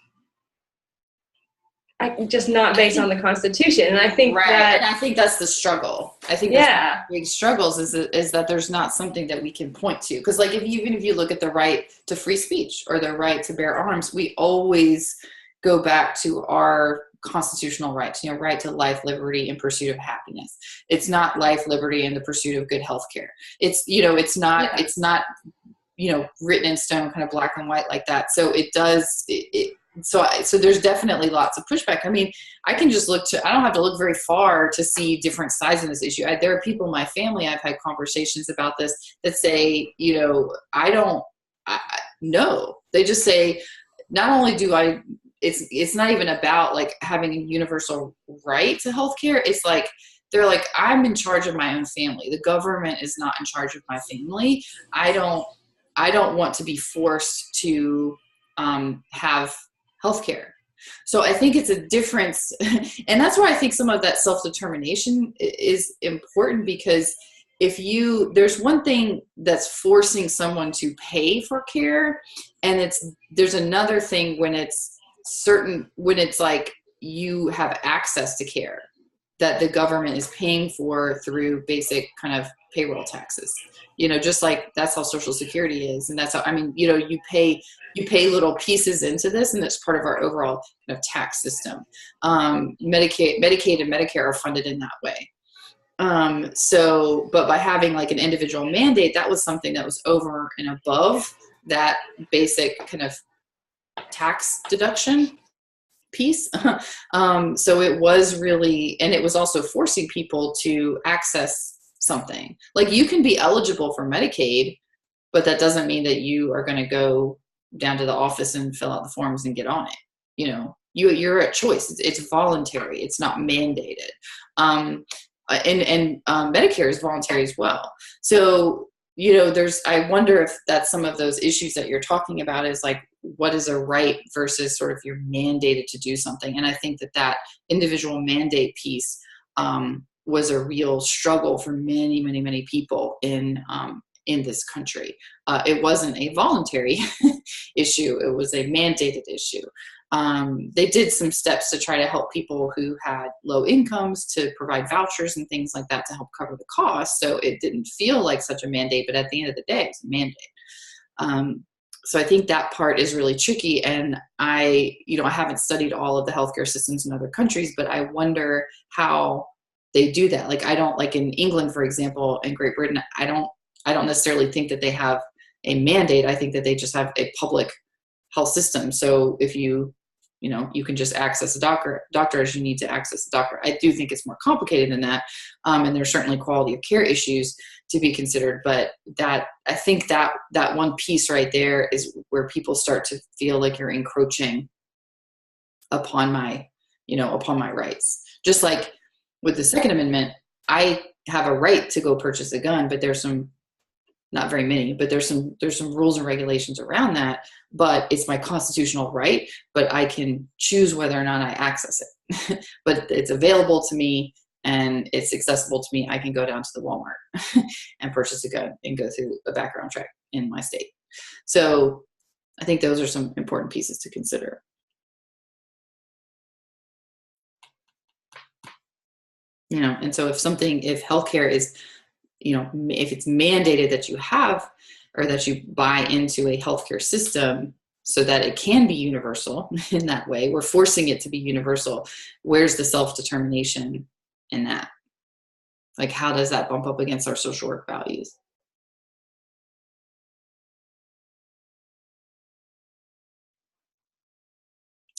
just not based on the Constitution. And I think and I think that's the struggle. I think that's one of the big struggles is that there's not something that we can point to. Because like even if you look at the right to free speech or the right to bear arms, we always go back to our constitutional rights, right to life, liberty, and pursuit of happiness. It's not life, liberty, and the pursuit of good health care. It's, it's not written in stone, kind of black and white like that. So it does, so there's definitely lots of pushback. I mean, I can just I don't have to look very far to see different sides of this issue. There are people in my family, I've had conversations about this, that say, no, they just say, not only do I, it's not even about like having a universal right to healthcare. It's like, they're like, I'm in charge of my own family. The government is not in charge of my family. I don't want to be forced to have healthcare. So I think it's a difference. And that's why I think some of that self-determination is important, because there's one thing that's forcing someone to pay for care, and there's another thing when it's like you have access to care that the government is paying for through basic kind of payroll taxes, just like that's how Social Security is. And that's how, you pay little pieces into this, and that's part of our overall kind of tax system. Medicaid and Medicare are funded in that way. But by having like an individual mandate, that was something that was over and above that basic kind of tax deduction piece. So it was really, and it was also forcing people to access something. Like you can be eligible for Medicaid, but that doesn't mean that you are going to go down to the office and fill out the forms and get on it. You're at choice. It's voluntary. It's not mandated. And Medicare is voluntary as well. So, I wonder if that's some of those issues that you're talking about, is like, what is a right versus sort of you're mandated to do something. And I think that individual mandate piece was a real struggle for many, many, many people in this country. It wasn't a voluntary issue. It was a mandated issue. They did some steps to try to help people who had low incomes, to provide vouchers and things like that to help cover the cost. So it didn't feel like such a mandate, but at the end of the day, it's a mandate. So I think that part is really tricky. And I haven't studied all of the healthcare systems in other countries, but I wonder how they do that. Like, I don't, like in England, for example, and Great Britain, I don't necessarily think that they have a mandate. I think that they just have a public health system. So if you can just access a doctor as you need to access a doctor. I do think it's more complicated than that. And there's certainly quality of care issues to be considered, but I think that one piece right there is where people start to feel like you're encroaching upon my rights. Just like with the Second Amendment, I have a right to go purchase a gun, but there's some, not very many, but there's some rules and regulations around that. But it's my constitutional right, but I can choose whether or not I access it. But it's available to me and it's accessible to me. I can go down to the Walmart and purchase a gun and go through a background check in my state. So I think those are some important pieces to consider. And so if healthcare is, if it's mandated that you have, or that you buy into a healthcare system so that it can be universal in that way, we're forcing it to be universal. Where's the self-determination in that? Like, how does that bump up against our social work values?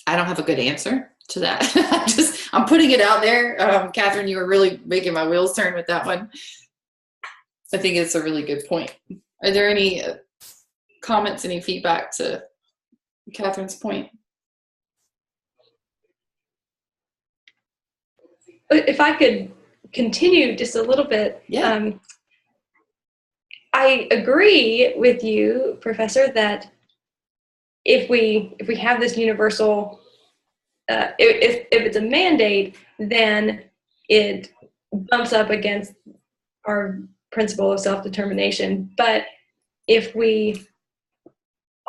I don't have a good answer to that. I'm putting it out there. Catherine, you were really making my wheels turn with that one. I think it's a really good point. Are there any comments, any feedback to Catherine's point? If I could continue just a little bit. Yeah. I agree with you, Professor, that if we have this universal, if it's a mandate, then it bumps up against our principle of self-determination. But if we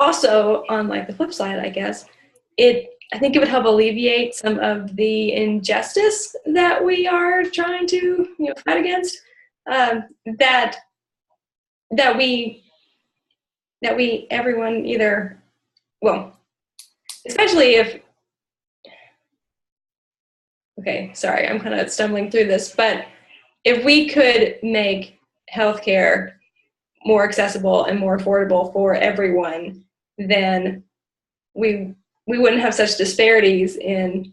also, on like the flip side, I guess, I think it would help alleviate some of the injustice that we are trying to fight against. That we everyone either, well, especially if, okay, sorry, I'm kind of stumbling through this, but if we could make healthcare more accessible and more affordable for everyone, then we wouldn't have such disparities in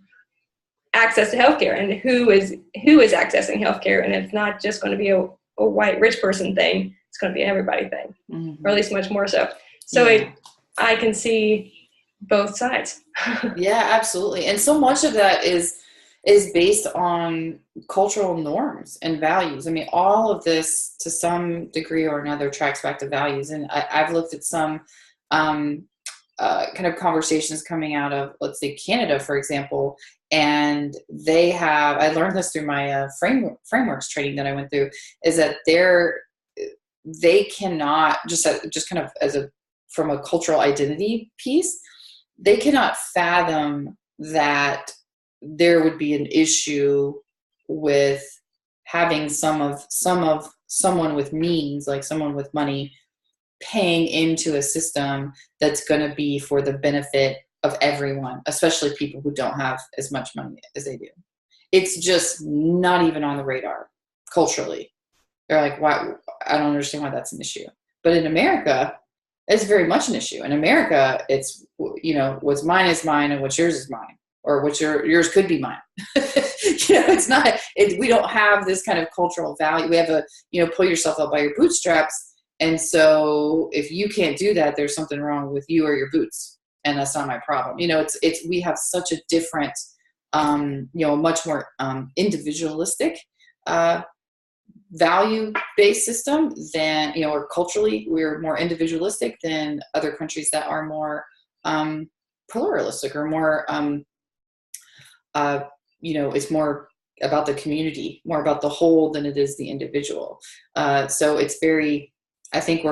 access to healthcare and who is accessing healthcare. And it's not just going to be a white rich person thing. It's going to be an everybody thing, or at least much more so. So I can see both sides. Yeah, absolutely. And so much of that is based on cultural norms and values. I mean, all of this to some degree or another tracks back to values. And I've looked at some kind of conversations coming out of, let's say, Canada, for example, and they have, I learned this through my frameworks training that I went through, is that they cannot, just kind of from a cultural identity piece, they cannot fathom that there would be an issue with having someone with means, like someone with money, paying into a system that's going to be for the benefit of everyone, especially people who don't have as much money as they do. It's just not even on the radar culturally. They're like, why? I don't understand why that's an issue. But in America, it's very much an issue. In America, it's, what's mine is mine and what's yours is mine, or what's yours could be mine. It's not, we don't have this kind of cultural value. We have pull yourself up by your bootstraps. And so if you can't do that, there's something wrong with you or your boots. And that's not my problem. We have such a different, much more individualistic value-based system than, or culturally, we're more individualistic than other countries that are more pluralistic or more, it's more about the community, more about the whole than it is the individual. So it's very, I think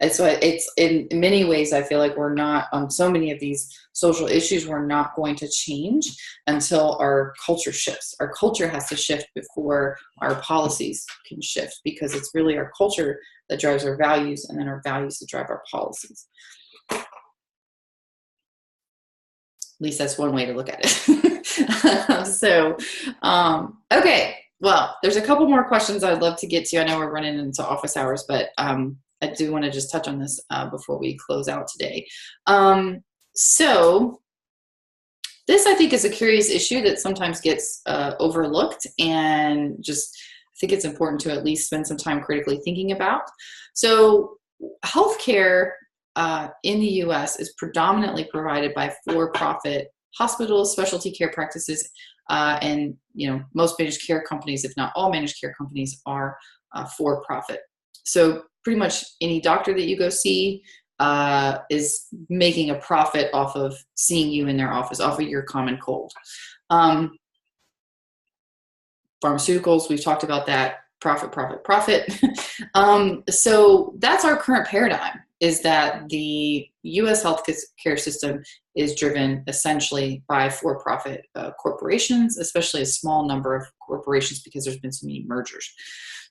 it's in many ways, I feel like we're not on so many of these social issues, we're not going to change until our culture shifts. Our culture has to shift before our policies can shift, because it's really our culture that drives our values, and then our values that drive our policies. At least that's one way to look at it. Okay. Well, there's a couple more questions I'd love to get to. I know we're running into office hours, but I do want to just touch on this before we close out today. So this, I think, is a curious issue that sometimes gets overlooked, and just I think it's important to at least spend some time critically thinking about. So healthcare in the U.S. is predominantly provided by for-profit hospitals, specialty care practices, and most managed care companies, if not all managed care companies, are for-profit. So pretty much any doctor that you go see is making a profit off of seeing you in their office, off of your common cold. Pharmaceuticals, we've talked about that. Profit, profit, profit. So that's our current paradigm, is that the U.S. healthcare system is driven essentially by for-profit corporations, especially a small number of corporations, because there's been so many mergers.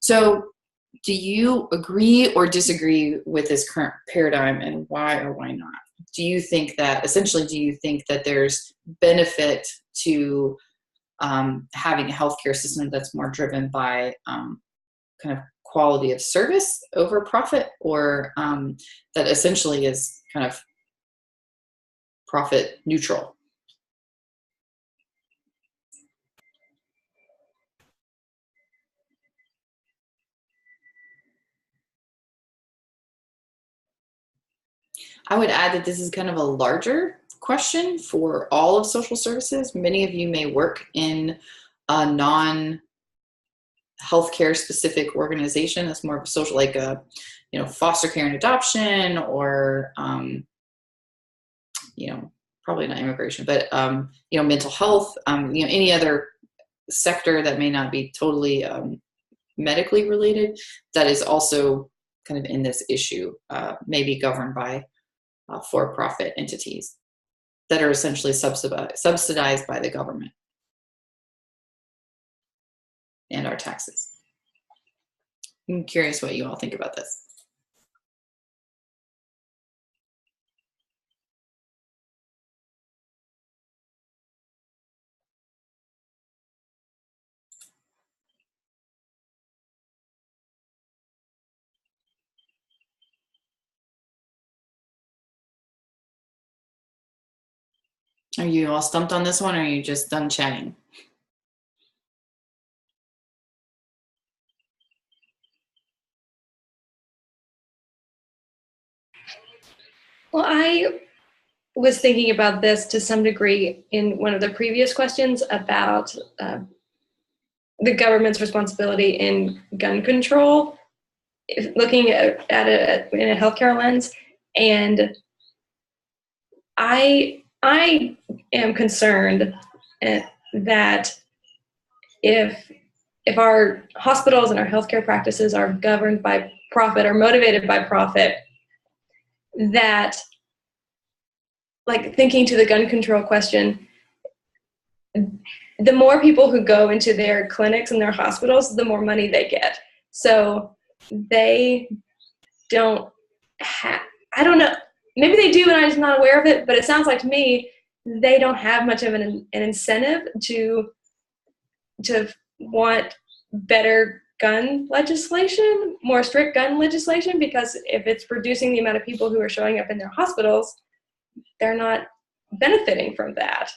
So do you agree or disagree with this current paradigm, and why or why not? Do you think that there's benefit to having a healthcare system that's more driven by kind of quality of service over profit, or that essentially is kind of profit neutral? I would add that this is kind of a larger question for all of social services. Many of you may work in a non-healthcare specific organization that's more of a social, like a, foster care and adoption, or, probably not immigration, but, mental health, any other sector that may not be totally medically related, that is also kind of in this issue, may be governed by for-profit entities that are essentially subsidized by the government and our taxes. I'm curious what you all think about this. Are you all stumped on this one, or are you just done chatting? Well, I was thinking about this to some degree in one of the previous questions about the government's responsibility in gun control, looking at it in a healthcare lens. And I am concerned that if our hospitals and our healthcare practices are governed by profit or motivated by profit, that, like, thinking to the gun control question, the more people who go into their clinics and their hospitals, the more money they get. So they don't have, I don't know, maybe they do and I'm just not aware of it, but it sounds like to me they don't have much of an incentive to want better gun legislation, more strict gun legislation, because if it's reducing the amount of people who are showing up in their hospitals, they're not benefiting from that.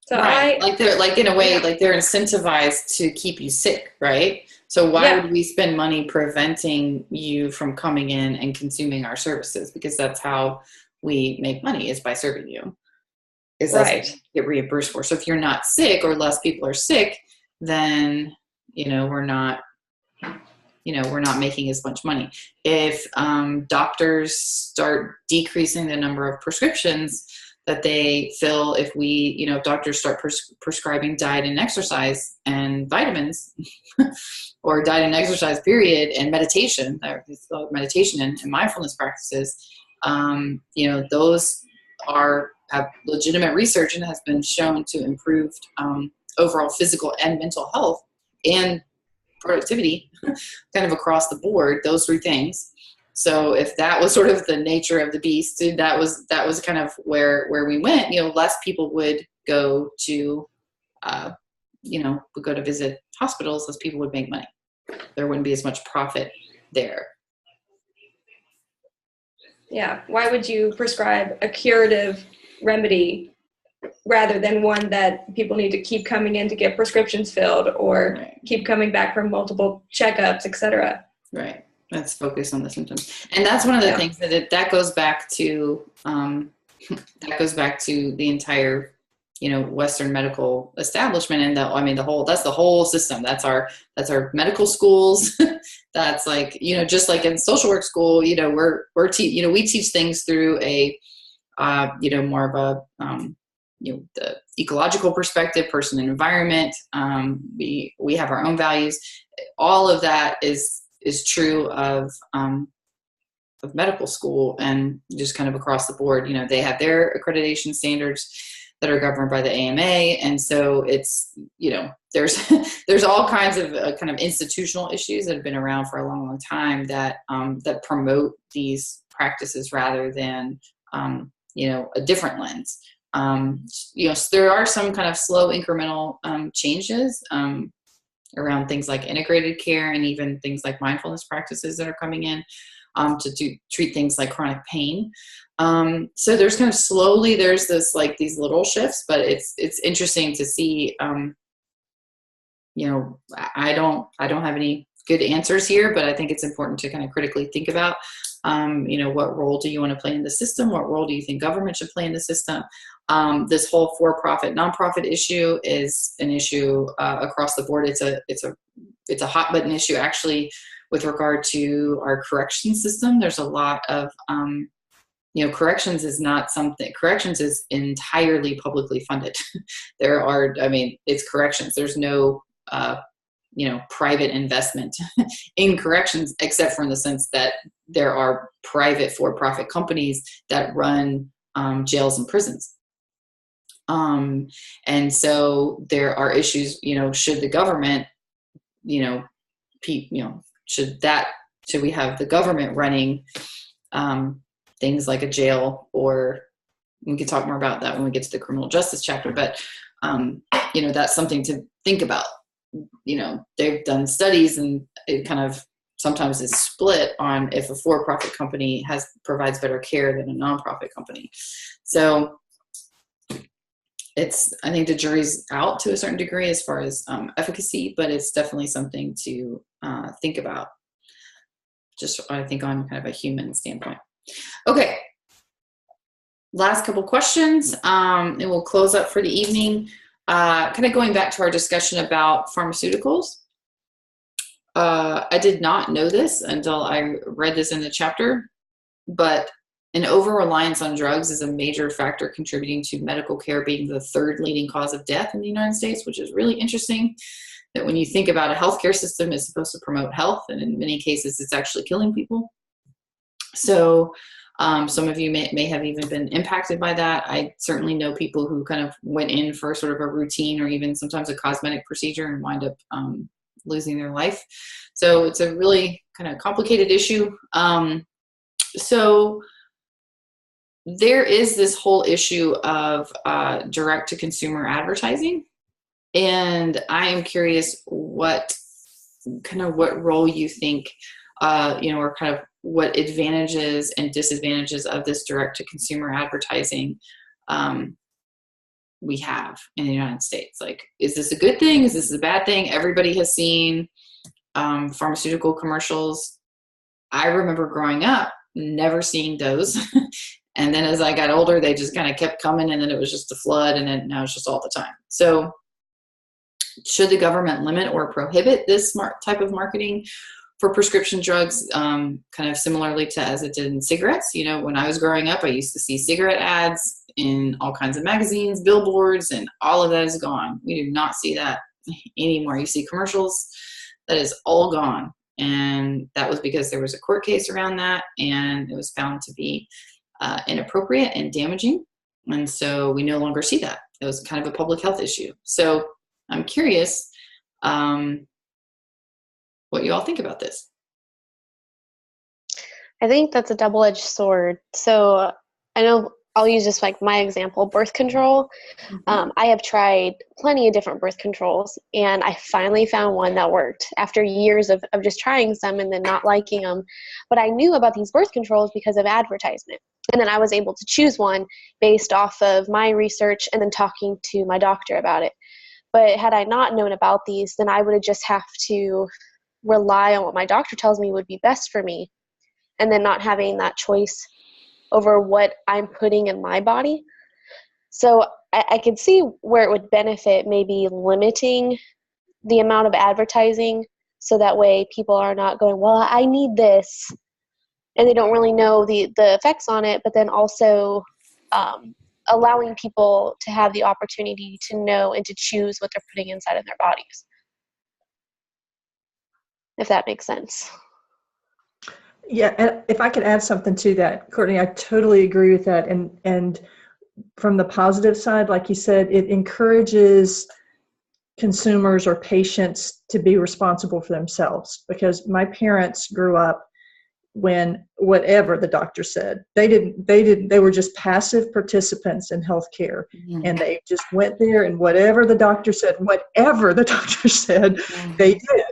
So right. Like they're, like, in a way, like they're incentivized to keep you sick, right? So why would we spend money preventing you from coming in and consuming our services? Because that's how we make money, is by serving you. Is right. Get reimbursed for. So if you're not sick, or less people are sick, then we're not making as much money. If doctors start decreasing the number of prescriptions that they fill, if doctors start prescribing diet and exercise and vitamins, or diet and exercise period, and meditation, and mindfulness practices, those have legitimate research and has been shown to improve overall physical and mental health and productivity, kind of across the board, those three things. So if that was sort of the nature of the beast, that was kind of where we went. Less people would go to, would go to visit hospitals, less people would make money. There wouldn't be as much profit there. Yeah. Why would you prescribe a curative remedy rather than one that people need to keep coming in to get prescriptions filled, or keep coming back from multiple checkups, etc.? Right. Let's focus on the symptoms. And that's one of the things that goes back to, the entire, Western medical establishment. And that's the whole system. That's our medical schools. That's like, just like in social work school, we teach things through a, more of a, the ecological perspective, person and environment. We have our own values. All of that is true of medical school, and just kind of across the board. They have their accreditation standards that are governed by the AMA, and so it's there's all kinds of kind of institutional issues that have been around for a long, long time that promote these practices rather than a different lens. So there are some kind of slow incremental changes around things like integrated care, and even things like mindfulness practices that are coming in to treat things like chronic pain. So there's kind of slowly, there's this, like, these little shifts, but it's interesting to see. I don't have any good answers here, but I think it's important to kind of critically think about, what role do you want to play in the system? What role do you think government should play in the system? This whole for-profit, nonprofit issue is an issue across the board. It's a hot button issue, actually, with regard to our correction system. There's a lot of, corrections is entirely publicly funded. It's corrections. There's no private investment in corrections, except for in the sense that there are private for-profit companies that run jails and prisons. And so there are issues, should the government, should we have the government running things like a jail, or we can talk more about that when we get to the criminal justice chapter, but that's something to think about. They've done studies, and it kind of sometimes is split on if a for-profit company provides better care than a nonprofit company. So I think the jury's out to a certain degree as far as efficacy, but it's definitely something to think about, just I think on kind of a human standpoint. Okay, last couple questions, and we'll close up for the evening. Kind of going back to our discussion about pharmaceuticals. I did not know this until I read this in the chapter, but an over-reliance on drugs is a major factor contributing to medical care being the third leading cause of death in the United States, which is really interesting, that when you think about a healthcare system, it's supposed to promote health, and in many cases, it's actually killing people. So some of you may have even been impacted by that. I certainly know people who kind of went in for sort of a routine or even sometimes a cosmetic procedure and wind up losing their life. So it's a really kind of complicated issue. So there is this whole issue of direct-to-consumer advertising, and I am curious what role you think, or kind of what advantages and disadvantages of this direct-to-consumer advertising we have in the United States. Like, is this a good thing? Is this a bad thing? Everybody has seen pharmaceutical commercials. I remember growing up never seeing those. And then as I got older, they just kind of kept coming, and then it was just a flood, and then now it's just all the time. So should the government limit or prohibit this type of marketing for prescription drugs, kind of similarly to as it did in cigarettes? When I was growing up, I used to see cigarette ads in all kinds of magazines, billboards, and all of that is gone. We do not see that anymore. You see commercials, that is all gone. And that was because there was a court case around that, and it was found to be inappropriate and damaging. And so we no longer see that. It was kind of a public health issue. So I'm curious what you all think about this. I think that's a double-edged sword. So I know I'll use just like my example, birth control. I have tried plenty of different birth controls, and I finally found one that worked after years of just trying some and then not liking them. But I knew about these birth controls because of advertisement. And then I was able to choose one based off of my research and then talking to my doctor about it. But had I not known about these, then I would have just have to rely on what my doctor tells me would be best for me, and then not having that choice over what I'm putting in my body. So I could see where it would benefit maybe limiting the amount of advertising, so that way people are not going, well, I need this, and they don't really know the effects on it, but then also allowing people to have the opportunity to know and to choose what they're putting inside of their bodies. If that makes sense. Yeah, and if I could add something to that, Courtney, I totally agree with that. And from the positive side, like you said, it encourages consumers or patients to be responsible for themselves. Because my parents grew up when whatever the doctor said, they were just passive participants in healthcare. And they just went there, and whatever the doctor said, they did.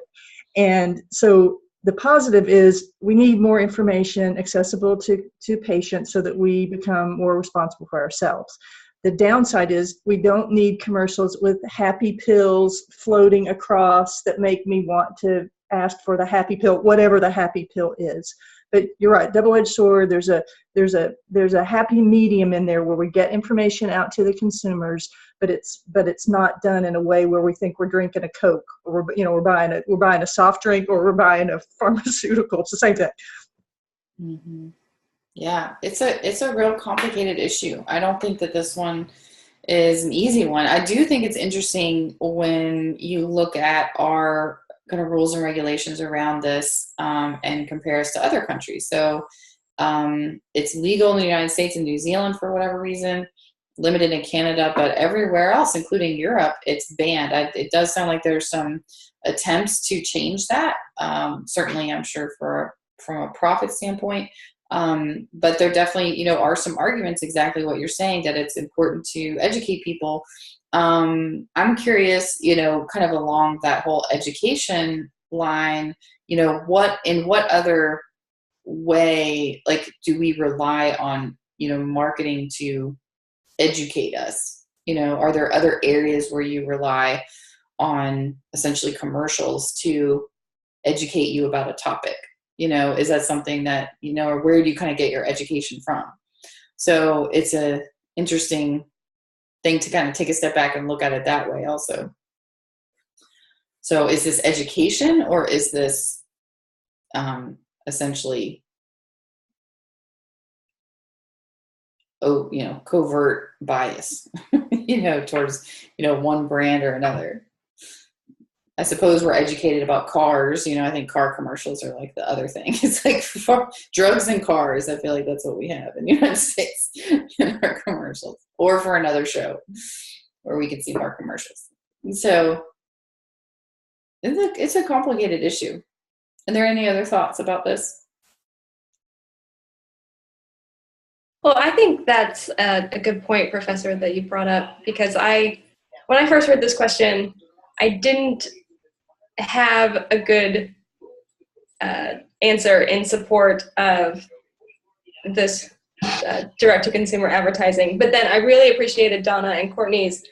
And so the positive is we need more information accessible to patients so that we become more responsible for ourselves. The downside is we don't need commercials with happy pills floating across that make me want to ask for the happy pill, whatever the happy pill is. But you're right, double-edged sword. There's a happy medium in there where we get information out to the consumers, but it's not done in a way where we think we're drinking a Coke, or we're buying a soft drink, or we're buying a pharmaceutical. It's the same thing. Mm-hmm. Yeah, it's a real complicated issue. I don't think that this one is an easy one. I do think it's interesting when you look at our kind of rules and regulations around this, and compares to other countries. So it's legal in the United States and New Zealand for whatever reason, limited in Canada, but everywhere else, including Europe, it's banned. It does sound like there's some attempts to change that. Certainly, I'm sure from a profit standpoint. But there definitely, are some arguments, exactly what you're saying, that it's important to educate people. I'm curious, kind of along that whole education line, what other way, like, do we rely on, marketing to educate us? Are there other areas where you rely on essentially commercials to educate you about a topic? Is that something that, or where do you kind of get your education from? So it's a interesting thing to kind of take a step back and look at it that way also. So is this education, or is this essentially, covert bias, towards, one brand or another? I suppose we're educated about cars. I think car commercials are like the other thing. It's like for drugs and cars. I feel like that's what we have in the United States in our commercials, or for another show where we can see more commercials. And so it's a complicated issue. Are there any other thoughts about this? Well, I think that's a good point, Professor, that you brought up, because when I first heard this question, I didn't have a good answer in support of this direct-to-consumer advertising. But then I really appreciated Donna and Courtney's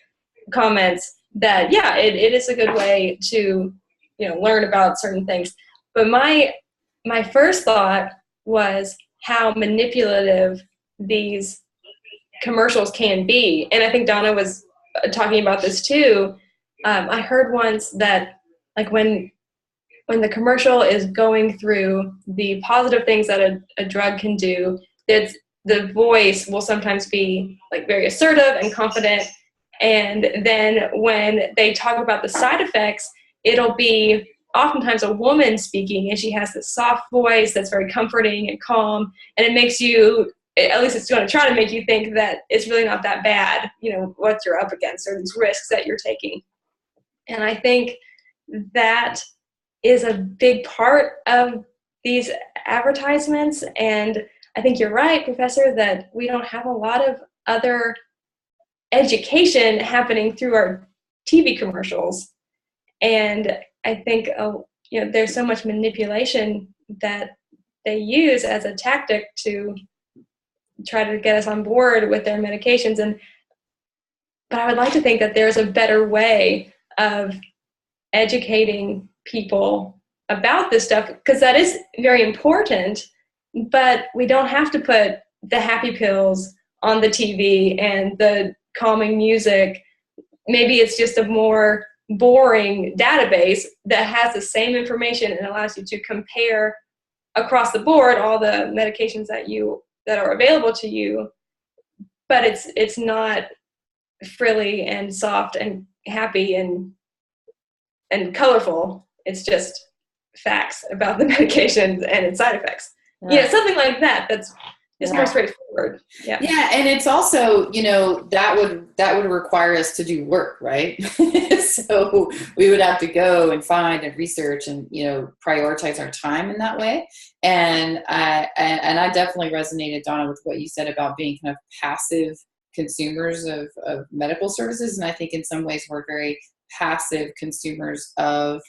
comments that, yeah, it is a good way to, learn about certain things. But my first thought was how manipulative these commercials can be. And I think Donna was talking about this too. I heard once that, like, when the commercial is going through the positive things that a drug can do, the voice will sometimes be like very assertive and confident. And then when they talk about the side effects, it'll be oftentimes a woman speaking, and she has this soft voice that's very comforting and calm. And it makes you, at least it's going to try to make you think that it's really not that bad, what you're up against, or these risks that you're taking. And I think that is a big part of these advertisements. And I think you're right, Professor, that we don't have a lot of other education happening through our TV commercials. And I think, there's so much manipulation that they use as a tactic to try to get us on board with their medications. But I would like to think that there's a better way of educating people about this stuff, because that is very important. But we don't have to put the happy pills on the TV and the calming music. Maybe it's just a more boring database that has the same information and allows you to compare across the board all the medications that are available to you. But it's not frilly and soft and happy and colorful. It's just facts about the medications and its side effects. Right. Something like that. That's just more straightforward. Yeah. Yeah, and it's also, that would require us to do work, right? So we would have to go and find and research and, prioritize our time in that way. And I definitely resonated, Donna, with what you said about being kind of passive consumers of medical services. And I think in some ways we're very passive consumers of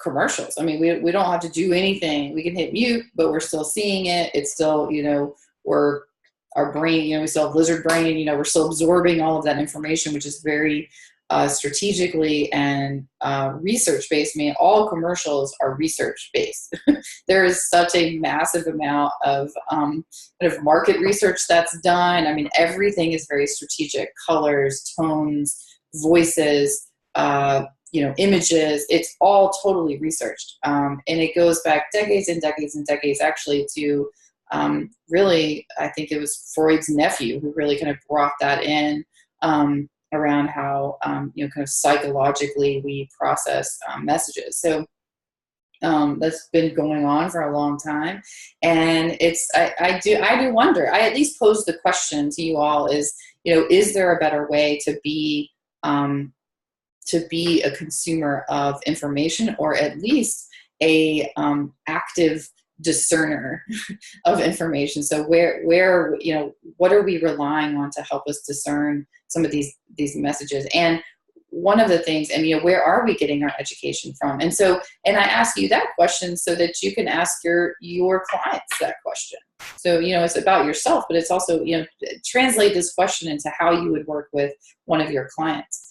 commercials. I mean, we don't have to do anything. We can hit mute, but we're still seeing it. It's still, our brain, we still have lizard brain, we're still absorbing all of that information, which is very strategically and research-based. I mean, all commercials are research-based. There is such a massive amount of kind of market research that's done. I mean, everything is very strategic. Colors, tones, voices, images, it's all totally researched. And it goes back decades and decades and decades, actually, to really, I think it was Freud's nephew who really kind of brought that in around how, kind of psychologically we process messages. So that's been going on for a long time. And I do wonder, I at least pose the question to you all is there a better way to be a consumer of information, or at least a active discerner of information? So where what are we relying on to help us discern some of these messages? And one of the things, and where are we getting our education from? And I ask you that question so that you can ask your clients that question. So it's about yourself, but it's also translate this question into how you would work with one of your clients.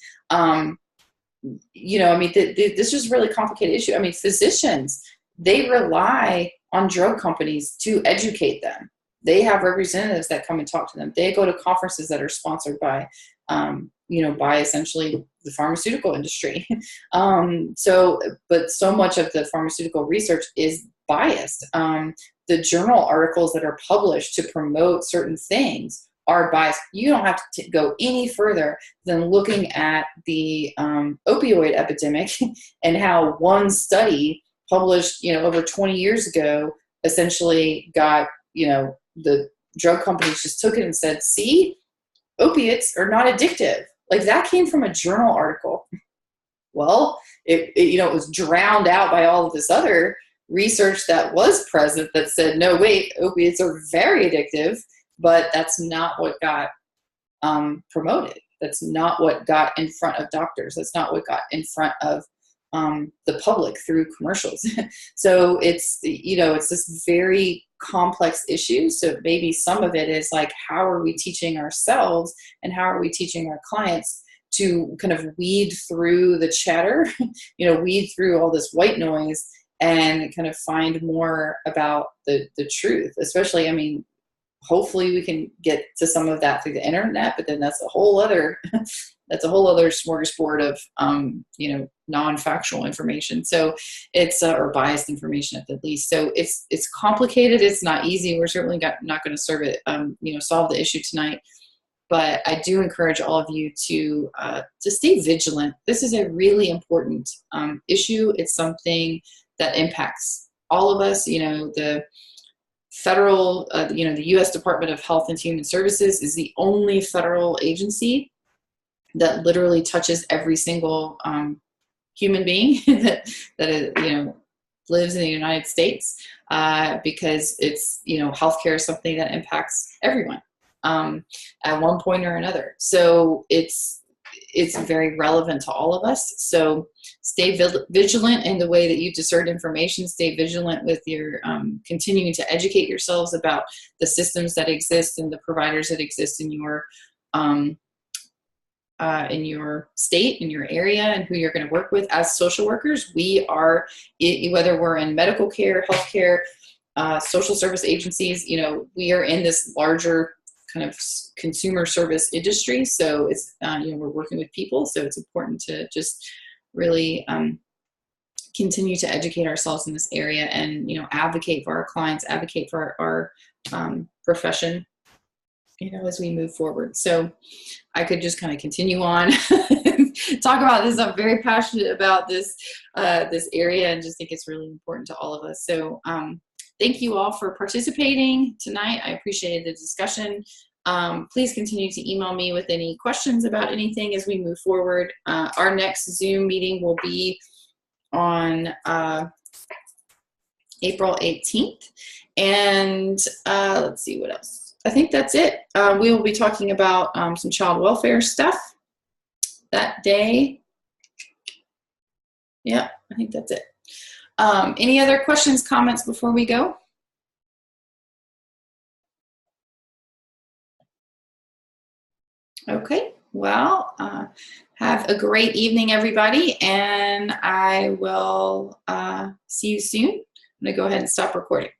This is a really complicated issue. Physicians, they rely on drug companies to educate them. They have representatives that come and talk to them. They go to conferences that are sponsored by, by essentially the pharmaceutical industry. But so much of the pharmaceutical research is biased. The journal articles that are published to promote certain things are biased. You don't have to go any further than looking at the opioid epidemic and how one study published, over 20 years ago, essentially got, the drug companies just took it and said, see, opiates are not addictive. Like, that came from a journal article. Well, it was drowned out by all of this other research that was present that said, no, wait, opiates are very addictive, but that's not what got promoted. That's not what got in front of doctors. That's not what got in front of the public through commercials. So it's this very complex issue. So maybe some of it is like, how are we teaching ourselves and how are we teaching our clients to kind of weed through the chatter, weed through all this white noise and kind of find more about the truth, especially, hopefully we can get to some of that through the internet, but then that's a whole other smorgasbord of, non-factual information. So it's, or biased information at the least. So it's complicated. It's not easy. We're certainly not going to solve the issue tonight, but I do encourage all of you to stay vigilant. This is a really important issue. It's something that impacts all of us. The federal, the U.S. Department of Health and Human Services is the only federal agency that literally touches every single human being that lives in the United States, because it's, healthcare is something that impacts everyone at one point or another. So it's very relevant to all of us. So stay vigilant in the way that you discern information. Stay vigilant with your continuing to educate yourselves about the systems that exist and the providers that exist in your state, in your area, and who you're going to work with. As social workers, we are, whether we're in medical care, healthcare, social service agencies, we are in this larger kind of consumer service industry. So it's, we're working with people. So it's important to just really continue to educate ourselves in this area and, advocate for our clients, advocate for our profession, as we move forward. So I could just kind of continue on talk about this. I'm very passionate about this area and just think it's really important to all of us. So thank you all for participating tonight. I appreciated the discussion. Please continue to email me with any questions about anything as we move forward. Our next Zoom meeting will be on April 18th. And let's see what else. I think that's it. We will be talking about some child welfare stuff that day. Yeah, I think that's it. Any other questions, comments before we go? Okay, well, have a great evening, everybody, and I will see you soon. I'm going to go ahead and stop recording.